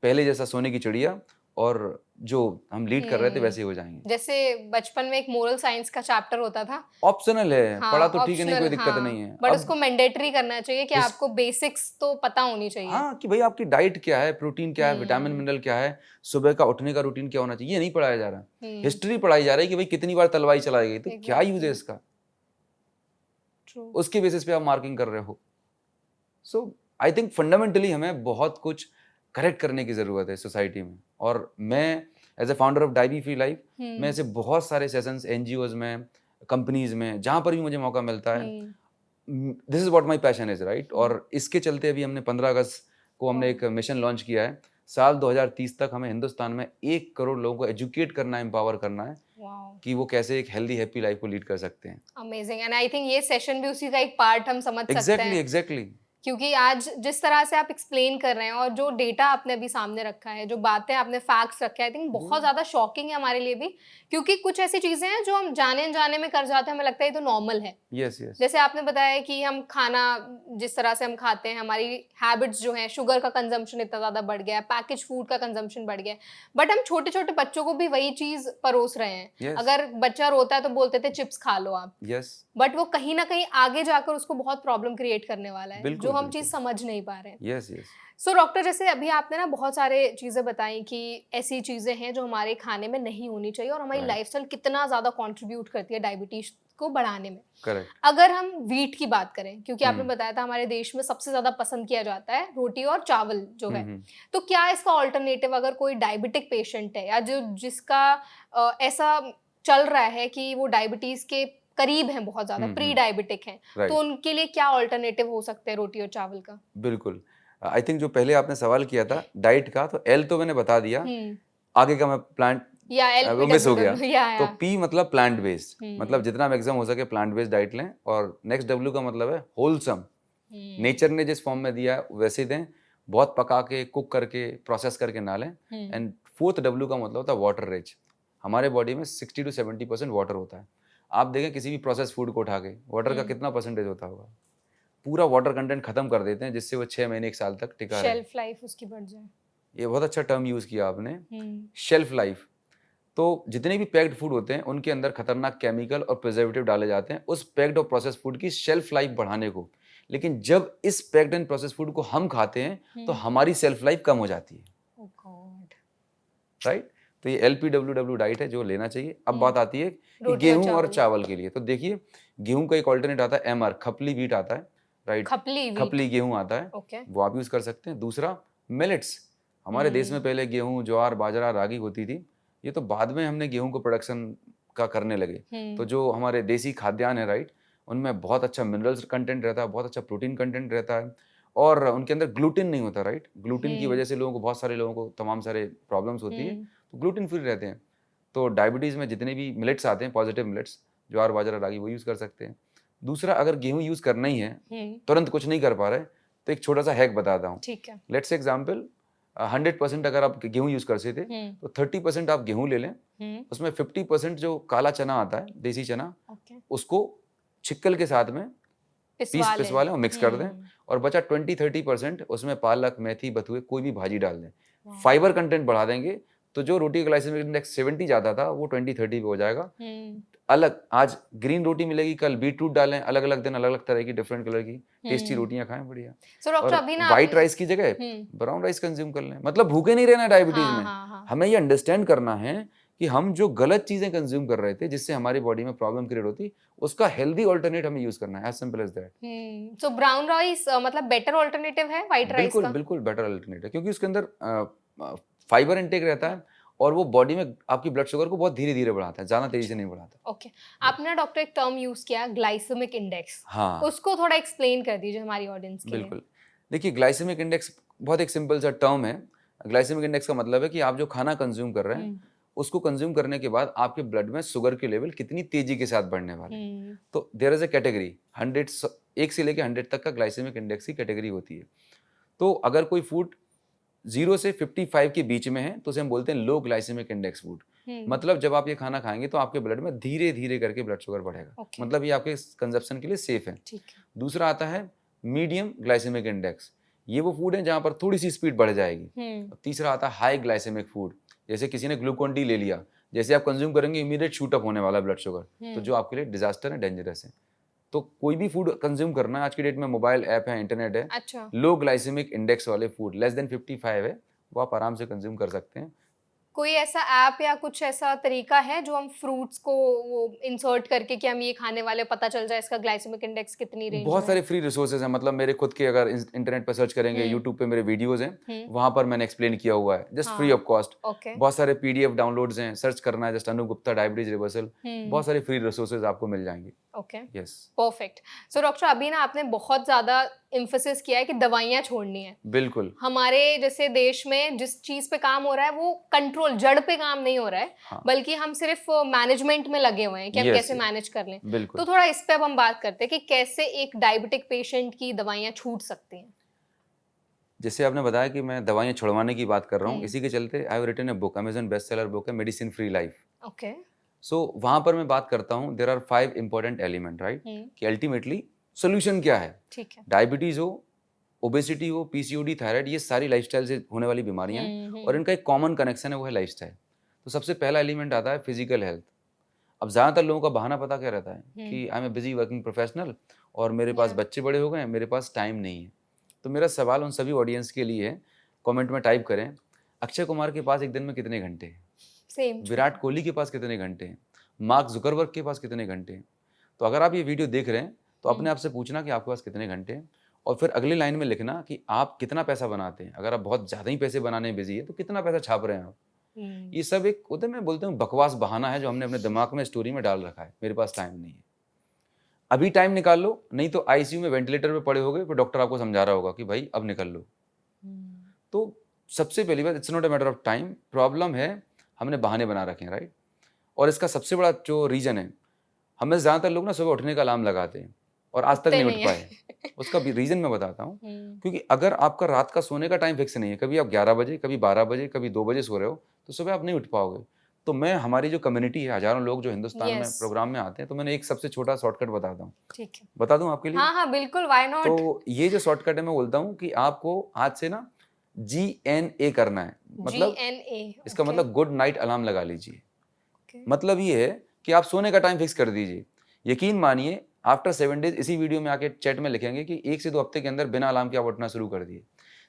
पहले जैसा सोने की चिड़िया, और जो हम लीड कर रहे थे वैसे हो जाएंगे। जैसे बचपन में एक मोरल साइंस का चैप्टर होता था, ऑप्शनल है, हाँ, पढ़ा तो ठीक है, नहीं कोई दिक्कत नहीं है, बट उसको मैंडेटरी करना चाहिए कि आपको बेसिक्स तो पता होनी चाहिए। हाँ, कि भाई आपकी डाइट क्या है, प्रोटीन क्या है, विटामिन मिनरल क्या है, सुबह का उठने का रूटीन क्या होना चाहिए, ये नहीं पढ़ाया जा रहा। हिस्ट्री पढ़ाई जा रही है कि भाई कितनी बार तलवार चलाई गई, तो क्या यूज है इसका? उसके बेसिस पे आप मार्किंग कर रहे हो। सो आई थिंक फंडामेंटली हमें बहुत कुछ करेक्ट करने की जरूरत है सोसाइटी में। और मैं as a founder of Diabe Free Life, मैं ऐसे बहुत सारे सेशंस NGOs में, कंपनीज में, जहां पर भी मुझे मौका मिलता है, this is what my passion is, right. और इसके चलते अभी हमने 15 अगस्त को हमने एक मिशन लॉन्च किया है। साल 2030 तक हमें हिंदुस्तान में 1 करोड़ लोगों को एजुकेट करना है, एम्पावर करना है, कि वो कैसे एक हेल्दी हैप्पी लाइफ को लीड कर सकते हैं। अमेजिंग। एंड आई थिंक ये सेशन भी उसी का एक पार्ट हम समझ सकते हैं। एग्जैक्टली। क्योंकि आज जिस तरह से आप एक्सप्लेन कर रहे हैं और जो डेटा आपने अभी सामने रखा है, जो बातें आपने फैक्ट्स रखे हैं, आई थिंक बहुत ज़्यादा शॉकिंग है हमारे लिए भी, क्योंकि कुछ ऐसी चीज़ें हैं जो हम जाने अनजाने में कर जाते हैं, हमें लगता है ये तो नॉर्मल है। Yes yes. जैसे आपने बताया कि हम खाना जिस तरह से हम खाते हैं, हमारी हैबिट्स जो हैं, शुगर का कंजम्पशन इतना ज़्यादा बढ़ गया है, पैकेज फूड का कंजम्पशन बढ़ गया है, बट हम छोटे छोटे बच्चों को भी वही चीज़ परोस रहे हैं। Yes. अगर बच्चा रोता है तो बोलते थे चिप्स खा लो आप, बट वो कहीं ना कहीं आगे जाकर उसको बहुत प्रॉब्लम क्रिएट करने वाला है, जो हम चीज़ समझ नहीं पा रहे हैं। Yes yes. सो डॉक्टर, जैसे अभी आपने ना बहुत सारे चीज़ें बताई कि ऐसी चीज़ें हैं जो हमारे खाने में नहीं होनी चाहिए और हमारी लाइफस्टाइल कितना ज़्यादा कंट्रीब्यूट करती है डायबिटीज को बढ़ाने में। करेक्ट। अगर हम व्हीट की बात करें, क्योंकि आपने हम्म, बताया था हमारे देश में सबसे ज्यादा पसंद किया जाता है रोटी और चावल जो है, हम्म। तो क्या इसका ऑल्टरनेटिव अगर कोई डायबिटिक पेशेंट है या जो जिसका ऐसा चल रहा है कि वो डायबिटीज के करीब हैं, बहुत ज्यादा प्री डायबिटिक हैं, तो राइट, उनके लिए क्या ऑल्टरनेटिव हो सकते हैं रोटी और चावल का? बिल्कुल। आई थिंक जो पहले आपने सवाल किया था डाइट का, तो एल तो मैंने बता दिया, हम्म। आगे का मैं प्लांट या वो मिस हो गया। LPWW या तो पी मतलब प्लांट बेस्ड, मतलब हम्म। जितना मैक्सिमम हो सके प्लांट बेस्ड डाइट लें। और नेक्स्ट डब्ल्यू का मतलब है होलसम। हम्म। नेचर ने जिस फॉर्म में दिया है वैसे ही दें, बहुत पका के कुक करके प्रोसेस करके ना लें। एंड फोर्थ डब्ल्यू का मतलब होता है वाटर रिच। हमारे बॉडी में 60 to 70% वाटर होता है। आप देखें किसी भी प्रोसेस फूड को उठा के वाटर का कितना परसेंटेज होता होगा, पूरा वाटर कंटेंट खत्म कर देते हैं जिससे वो 6 महीने 1 साल तक टिका रहे। शेल्फ लाइफ उसकी बढ़ जाए। ये बहुत अच्छा टर्म यूज किया आपने, हम्म। Shelf life. तो जितने भी पैक्ड फूड होते हैं उनके अंदर खतरनाक केमिकल और प्रिजर्वेटिव डाले जाते हैं उस पैक्ड और प्रोसेस फूड की शेल्फ लाइफ बढ़ाने को। लेकिन जब इस पैक्ड एंड प्रोसेस फूड को हम खाते हैं तो हमारी शेल्फ लाइफ कम हो जाती है। Oh God. राइट। तो ये LPWW डाइट है जो लेना चाहिए। अब बात आती है कि रोटी और गेहूं और चावल। चावल के लिए। तो देखिए गेहूं का एक ऑल्टरनेट आता है MR, खपली व्हीट आता है। राइट, खपली wheat. खपली गेहूं आता है, ओके। वो आप यूज कर सकते हैं। दूसरा मिलेट्स। हमारे देश में पहले गेहूं, ज्वार, बाजरा, रागी होती थी। ये तो बाद में हमने गेहूं को प्रोडक्शन का करने लगे। तो जो हमारे देसी खाद्यान्न है, राइट, उनमें बहुत अच्छा मिनरल्स कंटेंट रहता है, बहुत अच्छा प्रोटीन कंटेंट रहता है और उनके अंदर ग्लूटेन नहीं होता। राइट, ग्लूटेन की वजह से लोगों को, बहुत सारे लोगों को तमाम सारे प्रॉब्लम्स होती है, तो ग्लूटेन फ्री रहते हैं। तो डायबिटीज़ में जितने भी मिलेट्स आते हैं, पॉजिटिव मिलेट्स, ज्वार, बाजरा, रागी, वो यूज़ कर सकते हैं। दूसरा, अगर गेहूं यूज़ करना ही है, तुरंत कुछ नहीं कर पा रहे, तो एक छोटा सा हैक बताता हूँ। ठीक है। लेट्स एग्जाम्पल, 100% अगर आप गेहूं यूज़ करते थे तो 30% आप गेहूं ले लें, उसमें 50% जो काला चना आता है, देसी चना, उसको छिक्कल के साथ में पिसवा लें और मिक्स कर दें। और बचा 20-30% उसमें पालक, मेथी, बथुए, कोई भी भाजी डाल दें। फाइबर कंटेंट बढ़ा देंगे तो जो रोटी का ग्लाइसेमिक इंडेक्स 70 जाता था वो 20-30 पे हो जाएगा। अलग, आज ग्रीन रोटी मिलेगी, कल बीटरूट डालें, अलग अलग दिन अलग अलग तरह की डिफरेंट कलर की टेस्टी रोटियां खाएं, बढ़िया। और व्हाइट राइस की जगह ब्राउन राइस कंज्यूम कर लें। मतलब भूखे नहीं रहना डायबिटीज में। हमें ये अंडरस्टैंड करना है कि हम जो गलत चीजें कंज्यूम कर रहे थे जिससे हमारी बॉडी में प्रॉब्लम क्रिएट होती, उसका हेल्दी ऑल्टरनेट हमें यूज करना है, as simple as that. So brown rice मतलब बेटर ऑल्टरनेटिव है व्हाइट राइस बिल्कुल का? बिल्कुल बेटर अल्टरनेट है, क्योंकि उसके अंदर फाइबर इनटेक रहता है और वो बॉडी में आपकी ब्लड शुगर को बहुत धीरे धीरे बढ़ाता है, ज्यादा तेजी से नहीं बढ़ाता। ओके। आपने डॉक्टर एक टर्म यूज किया ग्लाइसेमिक इंडेक्स, हाँ, उसको थोड़ा एक्सप्लेन कर दीजिए हमारी ऑडियंस के लिए। बिल्कुल। देखिए ग्लाइसेमिक इंडेक्स बहुत एक सिंपल सा टर्म है। ग्लाइसेमिक इंडेक्स का मतलब है कि आप जो खाना कंज्यूम कर रहे हैं उसको कंज्यूम करने के बाद आपके ब्लड में शुगर के लेवल कितनी तेजी के साथ बढ़ने वाले हैं। तो देयर इज अ कैटेगरी 100, 1 से लेकर 100 तक का ग्लाइसेमिक इंडेक्स की कैटेगरी होती है। तो अगर कोई फूड 0 से 55 के बीच में है तो उसे हम बोलते हैं लो ग्लाइसेमिक इंडेक्स फूड। मतलब जब आप ये खाना खाएंगे तो आपके ब्लड में धीरे धीरे करके ब्लड शुगर बढ़ेगा। मतलब ये आपके कंजप्शन के लिए सेफ है। दूसरा आता है मीडियम ग्लाइसेमिक इंडेक्स। ये वो फूड है जहां पर थोड़ी सी स्पीड बढ़ जाएगी। तीसरा आता है हाई ग्लाइसेमिक फूड, जैसे किसी ने ग्लूकोन डी ले लिया, जैसे आप कंज्यूम करेंगे इमीडिएट शूट अप होने वाला ब्लड शुगर, तो जो आपके लिए डिजास्टर है, डेंजरस है। तो कोई भी फूड कंज्यूम करना है, आज की डेट में मोबाइल ऐप है, इंटरनेट है, अच्छा। लो ग्लाइसेमिक इंडेक्स वाले फूड लेस देन 55 है, वो आप आराम से कंज्यूम कर सकते हैं। कोई ऐसा ऐप या कुछ ऐसा तरीका है जो हम फ्रूट्स को वो इंसर्ट करके कि हम ये खाने वाले, पता चल जाए इसका ग्लाइसेमिक इंडेक्स कितनी रेंज में? बहुत सारे फ्री रिसोर्सेज हैं। मतलब मेरे खुद के, अगर इंटरनेट पर सर्च करेंगे, यूट्यूब पे मेरे वीडियोस हैं, वहां पर मैंने एक्सप्लेन किया हुआ है, जस्ट फ्री ऑफ कॉस्ट। बहुत सारे PDF डाउनलोड्स हैं, सर्च करना है just Anoop Gupta diabetes reversal, बहुत सारे फ्री रिसोर्सेज आपको मिल जाएंगे। Okay, yes, perfect. So doctor, अभी ना आपने बहुत ज्यादा एम्फेसिस किया है कि दवाइयाँ छोड़नी है। बिल्कुल। हमारे जैसे देश में जिस चीज पे काम हो रहा है वो कंट्रोल, जड़ पे काम नहीं हो रहा है, बल्कि हम सिर्फ मैनेजमेंट में लगे हुए हैं कि हम कैसे मैनेज कर लें। तो थोड़ा इस पे अब हम बात करते हैं कि कैसे एक डायबिटिक पेशेंट की दवाइयाँ छूट सकती हैं। जैसे आपने बताया कि मैं दवाइयाँ छुड़वाने की बात कर रहा हूँ, इसी के चलते I have written a book, Amazon best seller book है, medicine free life. Okay. So वहां पर मैं बात करता हूँ, there are 5 important element, right, कि अल्टीमेटली सोल्यूशन क्या है। ठीक है। डायबिटीज हो, ओबेसिटी हो, PCOD, थायराइड, ये सारी लाइफस्टाइल से होने वाली बीमारियां हैं और इनका एक कॉमन कनेक्शन है, वो है लाइफस्टाइल। तो सबसे पहला एलिमेंट आता है फिजिकल हेल्थ। अब ज़्यादातर लोगों का बहाना पता क्या रहता है कि I am a busy working professional और मेरे पास बच्चे बड़े हो गए हैं, मेरे पास टाइम नहीं है। तो मेरा सवाल उन सभी ऑडियंस के लिए है, कमेंट में टाइप करें, अक्षय कुमार के पास एक दिन में कितने घंटे हैं? सेम। विराट कोहली के पास कितने घंटे हैं? मार्क जुकरबर्ग के पास कितने घंटे हैं? तो अगर आप ये वीडियो देख रहे हैं तो अपने आप से पूछना कि आपके पास कितने घंटे हैं, और फिर अगली लाइन में लिखना कि आप कितना पैसा बनाते हैं। अगर आप बहुत ज़्यादा ही पैसे बनाने में बिजी है तो कितना पैसा छाप रहे हैं आप। ये सब एक होता है, मैं बोलता हूँ बकवास बहाना है जो हमने अपने दिमाग में स्टोरी में डाल रखा है, मेरे पास टाइम नहीं है। अभी टाइम निकाल लो, नहीं तो आईसीयू में वेंटिलेटर पे पड़े होगे, फिर डॉक्टर आपको समझा रहा होगा कि भाई अब निकल लो। तो सबसे पहली बात, it's not a matter of time, problem है हमने बहाने बना रखे हैं, राइट। और इसका सबसे बड़ा जो रीज़न है, हमें ज़्यादातर लोग ना सुबह उठने का अलार्म लगाते हैं और आज तक नहीं उठ पाए। उसका भी रीज़न मैं बताता हूँ। क्योंकि अगर आपका रात का सोने का टाइम फिक्स नहीं है, कभी आप 11 बजे, कभी 12 बजे, कभी 2 बजे सो रहे हो, तो सुबह आप नहीं उठ पाओगे। तो मैं, हमारी जो कम्युनिटी है, हज़ारों लोग जो हिंदुस्तान में प्रोग्राम में आते हैं, तो मैंने एक सबसे छोटा शॉर्टकट बताता हूँ। ठीक है, बता दूँ आपके लिए? हाँ, बिल्कुल, व्हाई नॉट। तो ये जो शॉर्टकट है, मैं बोलता हूँ कि आपको आज से ना GNA करना है। मतलब GNA, इसका मतलब गुड नाइट अलार्म लगा लीजिए। मतलब ये है कि आप सोने का टाइम फिक्स कर दीजिए। यकीन मानिए, आफ्टर 7 डेज इसी वीडियो में आके चैट में लिखेंगे कि 1 से 2 हफ्ते के अंदर बिना अलार्म के आप उठना शुरू कर दिए।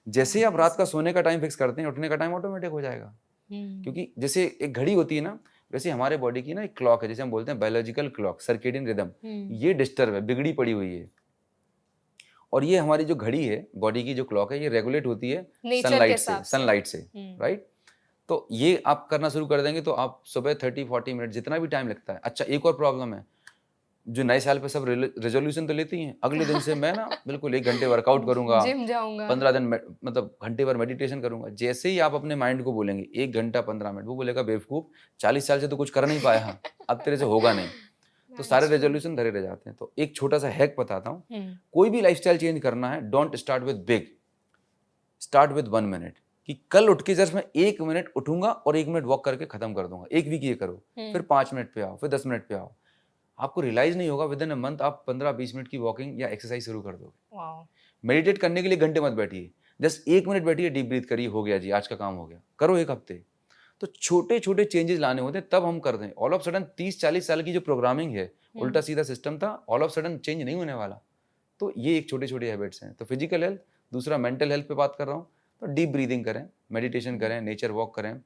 जैसे आप रात का सोने का टाइम फिक्स करते हैं, उठने का टाइम ऑटोमेटिक हो जाएगा। क्योंकि जैसे एक घड़ी होती है ना, वैसे हमारे बॉडी की ना एक क्लॉक है, जैसे हम बोलते हैं बायोलॉजिकल क्लॉक, सर्केडियन रिदम, ये डिस्टर्ब है, बिगड़ी पड़ी हुई है। और ये हमारी जो घड़ी है, बॉडी की जो क्लॉक है, ये रेगुलेट होती है सनलाइट से, राइट। तो ये आप करना शुरू कर देंगे तो आप सुबह 30-40 मिनट, जितना भी टाइम लगता है। अच्छा, एक और प्रॉब्लम है, जो नए साल पे सब रेजोल्यूशन तो लेती हैं, अगले दिन से मैं ना बिल्कुल 1 घंटे वर्कआउट करूंगा, जिम जाऊंगा, 15 दिन मतलब घंटे भर मेडिटेशन करूंगा। जैसे ही आप अपने माइंड को बोलेंगे 1 घंटा 15 मिनट, वो बोलेगा बेवकूफ, 40 साल से तो कुछ कर नहीं पाया, अब तेरे से होगा नहीं। तो सारे रेजोल्यूशन धरे रह जाते हैं। तो एक छोटा सा हैक बताता हूँ, कोई भी लाइफस्टाइल चेंज करना है, don't start with big, start with 1 minute. कि कल उठ के जस्ट मैं 1 मिनट उठूंगा और 1 मिनट वॉक करके खत्म कर दूंगा। एक वीक ये करो, फिर 5 मिनट पे आओ, फिर 10 मिनट पे आओ। आपको रियलाइज नहीं होगा, विद इन अ मंथ आप 15-20 मिनट की वॉकिंग या एक्सरसाइज शुरू कर दोगे। मेडिटेट करने के लिए घंटे मत बैठिए, जस्ट 1 मिनट बैठिए, डीप ब्रीथ करिए, हो गया जी, आज का काम हो गया। करो 1 हफ्ते। तो छोटे छोटे चेंजेस लाने होते हैं, तब हम कर दें। ऑल ऑफ सडन 30-40 साल की जो प्रोग्रामिंग है, उल्टा सीधा सिस्टम था, ऑल ऑफ सडन चेंज नहीं होने वाला। तो ये एक छोटे छोटे हैबिट्स हैं। तो फिजिकल हेल्थ, दूसरा मेंटल हेल्थ पे बात कर रहा हूँ, तो डीप ब्रीदिंग करें, मेडिटेशन करें, नेचर वॉक करें,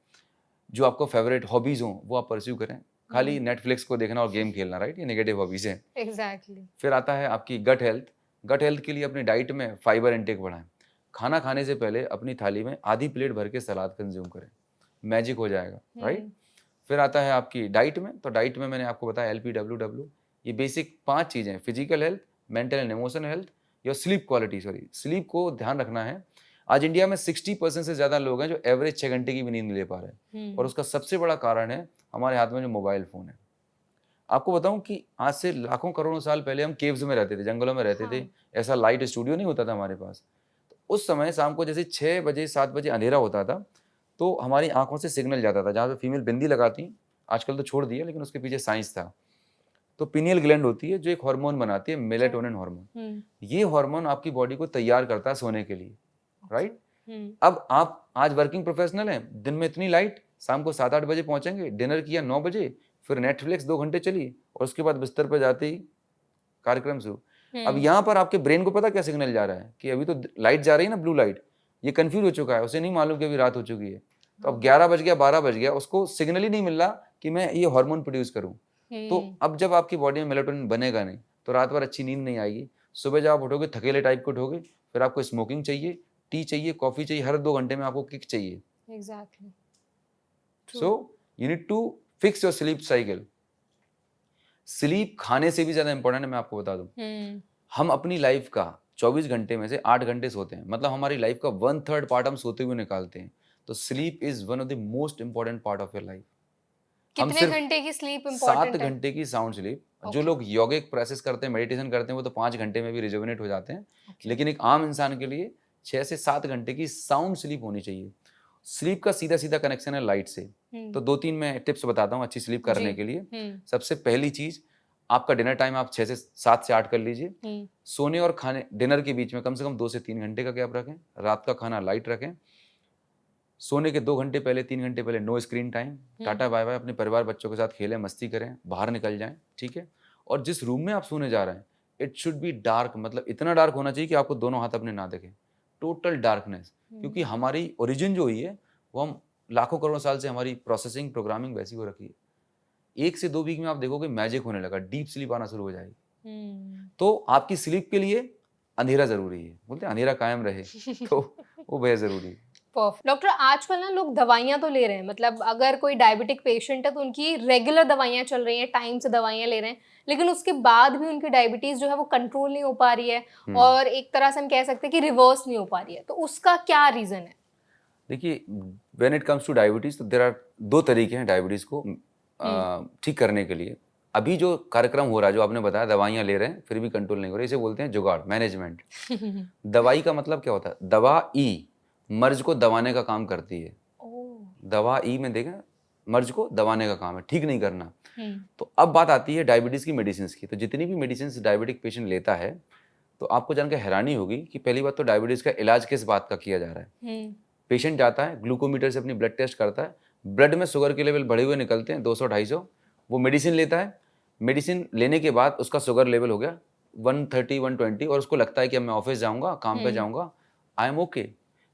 जो आपको फेवरेट हॉबीज हों वो आप परस्यू करें। खाली नेटफ्लिक्स को देखना और गेम खेलना, राइट, ये नेगेटिव हॉबीज हैं। एग्जैक्टली। फिर आता है आपकी गट हेल्थ। गट हेल्थ के लिए अपनी डाइट में फाइबर इंटेक बढ़ाएं। खाना खाने से पहले अपनी थाली में आधी प्लेट भर के सलाद कंज्यूम करें, मैजिक हो जाएगा, राइट। फिर आता है आपकी डाइट में, तो डाइट में मैंने आपको बताया LPWW, ये बेसिक 5 चीज़ें, physical health, mental and emotional health, या स्लीप क्वालिटी, स्लीप को ध्यान रखना है। आज इंडिया में 60% से ज़्यादा लोग हैं जो एवरेज 6 घंटे की भी नींद ले पा रहे हैं, और उसका सबसे बड़ा कारण है हमारे हाथ में जो मोबाइल फ़ोन है। आपको बताऊं कि आज से लाखों करोड़ों साल पहले हम केव्स में रहते थे, जंगलों में रहते थे, ऐसा लाइट स्टूडियो नहीं होता था हमारे पास। तो उस समय शाम को जैसे 6 बजे 7 बजे अंधेरा होता था, तो हमारी आंखों से सिग्नल जाता था, जहाँ पे फीमेल बिंदी लगाती, आजकल तो छोड़ दिया, लेकिन उसके पीछे साइंस था। तो पिनियल ग्लैंड होती है जो एक हार्मोन बनाती है, मेलेटोनिन हार्मोन। ये हार्मोन आपकी बॉडी को तैयार करता है सोने के लिए, राइट। अब आप आज वर्किंग प्रोफेशनल हैं, दिन में इतनी लाइट, शाम को 7-8 बजे पहुंचेंगे, डिनर किया 9 बजे, फिर नेटफ्लिक्स 2 घंटे चली, और उसके बाद बिस्तर पर जाते ही कार्यक्रम शुरू। अब यहाँ पर आपके ब्रेन को पता क्या सिग्नल जा रहा है कि अभी तो लाइट जा रही है ना, ब्लू लाइट, ये कंफ्यूज हो चुका है, उसे नहीं मालूम कि अभी रात हो चुकी है। तो अब 11 बज गया, 12 बज गया, उसको सिग्नल ही नहीं मिल रहा कि मैं ये हार्मोन प्रोड्यूस करूँ। तो अब जब आपकी बॉडी में मेलेटोनिन बनेगा नहीं, तो रात भर अच्छी नींद नहीं आएगी। सुबह जब आप उठोगे थकेले टाइप को उठोगे, फिर आपको स्मोकिंग चाहिए, टी चाहिए, कॉफी चाहिए, हर 2 घंटे में आपको किक चाहिए। Exactly. So you need to fix your sleep cycle. Sleep खाने से भी ज्यादा इंपॉर्टेंट है, मैं आपको बता दूं। हम अपनी लाइफ का 24 घंटे में से 8 घंटे सोते हैं, मतलब हमारी लाइफ का 1/3 पार्ट हम सोते हुए निकालते हैं। तो sleep is one of the most important part of your life. कितने घंटे की स्लीप इंपॉर्टेंट है? 7 घंटे की साउंड स्लीप। जो लोग योगिक प्रोसेस करते हैं, मेडिटेशन करते हैं, वो तो 5 घंटे में भी रिजुविनेट हो जाते हैं। लेकिन एक आम इंसान के लिए 6 से 7 घंटे की साउंड स्लीप होनी चाहिए। स्लीप का सीधा सीधा कनेक्शन है लाइट से। तो 2-3 मैं टिप्स बताता हूँ अच्छी स्लीप करने के लिए। सबसे पहली चीज, आपका डिनर टाइम आप 6 से 7 से 8 कर लीजिए। सोने और खाने डिनर के बीच में कम से कम 2 से 3 घंटे का गैप रखें। रात का खाना लाइट रखें। सोने के 2 घंटे पहले, 3 घंटे पहले no screen time. Tata bye bye. अपने परिवार बच्चों के साथ खेलें, मस्ती करें, बाहर निकल जाएं, ठीक है। और जिस रूम में आप सोने जा रहे हैं, इट शुड बी डार्क, मतलब इतना डार्क होना चाहिए कि आपको दोनों हाथ अपने ना दिखें, टोटल डार्कनेस। क्योंकि हमारी ओरिजिन जो हुई है, वो हम लाखों करोड़ साल से हमारी प्रोसेसिंग प्रोग्रामिंग वैसी हो रखी है। 1 से 2 वीक में आप देखोगे मैजिक होने लगा, डीप स्लीप आना शुरू हो जाएगी। तो आपकी स्लीप के लिए अंधेरा जरूरी है, बोलते हैं अंधेरा कायम रहे तो वो बेहद जरूरी है। परफेक्ट। डॉक्टर, आजकल ना लोग दवाइयाँ तो ले रहे हैं, मतलब अगर कोई डायबिटिक पेशेंट है तो उनकी रेगुलर दवाइयाँ चल रही हैं, टाइम से दवाइयाँ ले रहे हैं, लेकिन उसके बाद भी उनकी डायबिटीज जो है वो कंट्रोल नहीं हो पा रही है और एक तरह से हम कह सकते हैं कि रिवर्स नहीं हो पा रही है, तो उसका क्या रीजन है? देखिए, when it comes two diabetes तो देयर आर 2 तरीके हैं डायबिटीज को ठीक करने के लिए। अभी जो कार्यक्रम हो रहा है, जो आपने बताया, दवाइयाँ ले रहे हैं फिर भी कंट्रोल नहीं हो रही, इसे बोलते हैं जुगाड़, मैनेजमेंट। दवाई का मतलब क्या होता है? दवा ई मर्ज को दबाने का काम करती है। दवा ई में देखें, मर्ज को दबाने का काम है, ठीक नहीं करना। तो अब बात आती है डायबिटीज की मेडिसिन की। तो जितनी भी मेडिसिन डायबिटिक पेशेंट लेता है, तो आपको जानकर हैरानी होगी कि पहली बात तो डायबिटीज का इलाज किस बात का किया जा रहा है। पेशेंट जाता है, ग्लूकोमीटर से अपनी ब्लड टेस्ट करता है, ब्लड में शुगर के लेवल बढ़े हुए निकलते हैं 200-250, वो मेडिसिन लेता है। मेडिसिन लेने के बाद उसका शुगर लेवल हो गया 130-120 और उसको लगता है कि अब मैं ऑफिस जाऊंगा, काम पे जाऊंगा, आई एम ओके।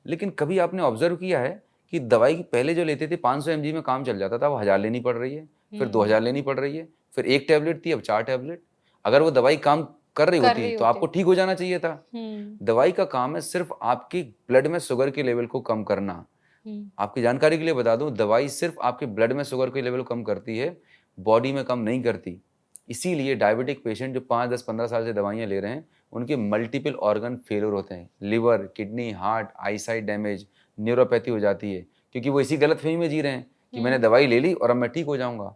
लेकिन कभी आपने ऑब्जर्व किया है कि दवाई की पहले जो लेते थे 500 mg में काम चल जाता था, वो 1000 लेनी पड़ रही है, फिर 2000 लेनी पड़ रही है, फिर 1 टैबलेट थी अब 4 टैबलेट। अगर वो दवाई काम कर रही होती तो आपको ठीक हो जाना चाहिए था। दवाई का काम है सिर्फ आपकी ब्लड में शुगर के लेवल को कम करना। आपकी जानकारी के लिए बता दूं, दवाई सिर्फ आपके ब्लड में शुगर के लेवल को कम करती है, बॉडी में कम नहीं करती। इसीलिए डायबिटिक पेशेंट जो 5, 10, 15 साल से दवाइयाँ ले रहे हैं, उनके मल्टीपल ऑर्गन फेलियर होते हैं, liver, kidney, heart, eyesight damage, neuropathy हो जाती है, क्योंकि वो इसी गलतफहमी में जी रहे हैं कि मैंने दवाई ले ली और अब मैं ठीक हो जाऊंगा।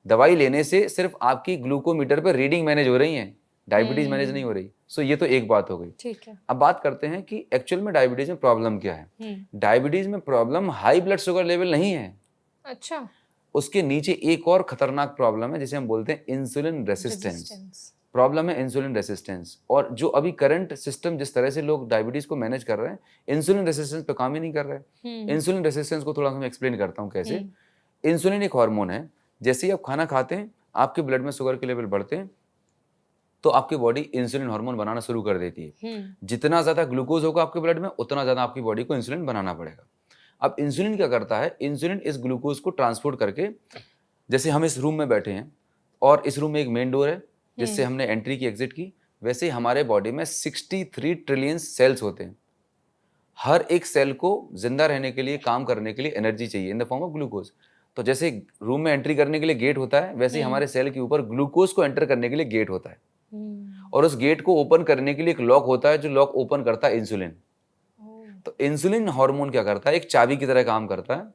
दवाई लेने से सिर्फ आपकी ग्लूकोमीटर पर रीडिंग मैनेज हो रही है, डायबिटीज मैनेज नहीं हो रही। सो ये तो एक बात हो गई। ठीक है। अब बात करते हैं कि एक्चुअल में डायबिटीज में प्रॉब्लम क्या है। डायबिटीज में problem high blood sugar level नहीं है। अच्छा। उसके नीचे एक और खतरनाक प्रॉब्लम है जिसे हम बोलते हैं इंसुलिन रेसिस्टेंस। प्रॉब्लम है इंसुलिन रेसिस्टेंस। और जो अभी करंट सिस्टम जिस तरह से लोग डायबिटीज को मैनेज कर रहे हैं, इंसुलिन रेसिस्टेंस पे काम ही नहीं कर रहे। इंसुलिन रेसिस्टेंस को थोड़ा सा मैं एक्सप्लेन करता हूँ कैसे। इंसुलिन एक हार्मोन है, जैसे ही आप खाना खाते हैं आपके ब्लड में शुगर के लेवल बढ़ते हैं तो आपकी बॉडी इंसुलिन हार्मोन बनाना शुरू कर देती है। जितना ज्यादा ग्लूकोज होगा आपके ब्लड में, उतना ज्यादा आपकी बॉडी को इंसुलिन बनाना पड़ेगा। अब इंसुलिन क्या करता है? इंसुलिन इस ग्लूकोज को ट्रांसपोर्ट करके, जैसे हम इस रूम में बैठे हैं और इस रूम में एक मेन डोर है जिससे हमने एंट्री की, एग्जिट की, वैसे ही हमारे बॉडी में 63 ट्रिलियन सेल्स होते हैं। हर एक सेल को जिंदा रहने के लिए, काम करने के लिए एनर्जी चाहिए in the form of glucose. तो जैसे रूम में एंट्री करने के लिए गेट होता है, वैसे ही हमारे सेल के ऊपर ग्लूकोज को एंटर करने के लिए गेट होता है। और उस गेट को ओपन करने के लिए एक लॉक होता है, जो लॉक ओपन करता है इंसुलिन। तो इंसुलिन हार्मोन क्या करता है? एक चाबी की तरह काम करता है।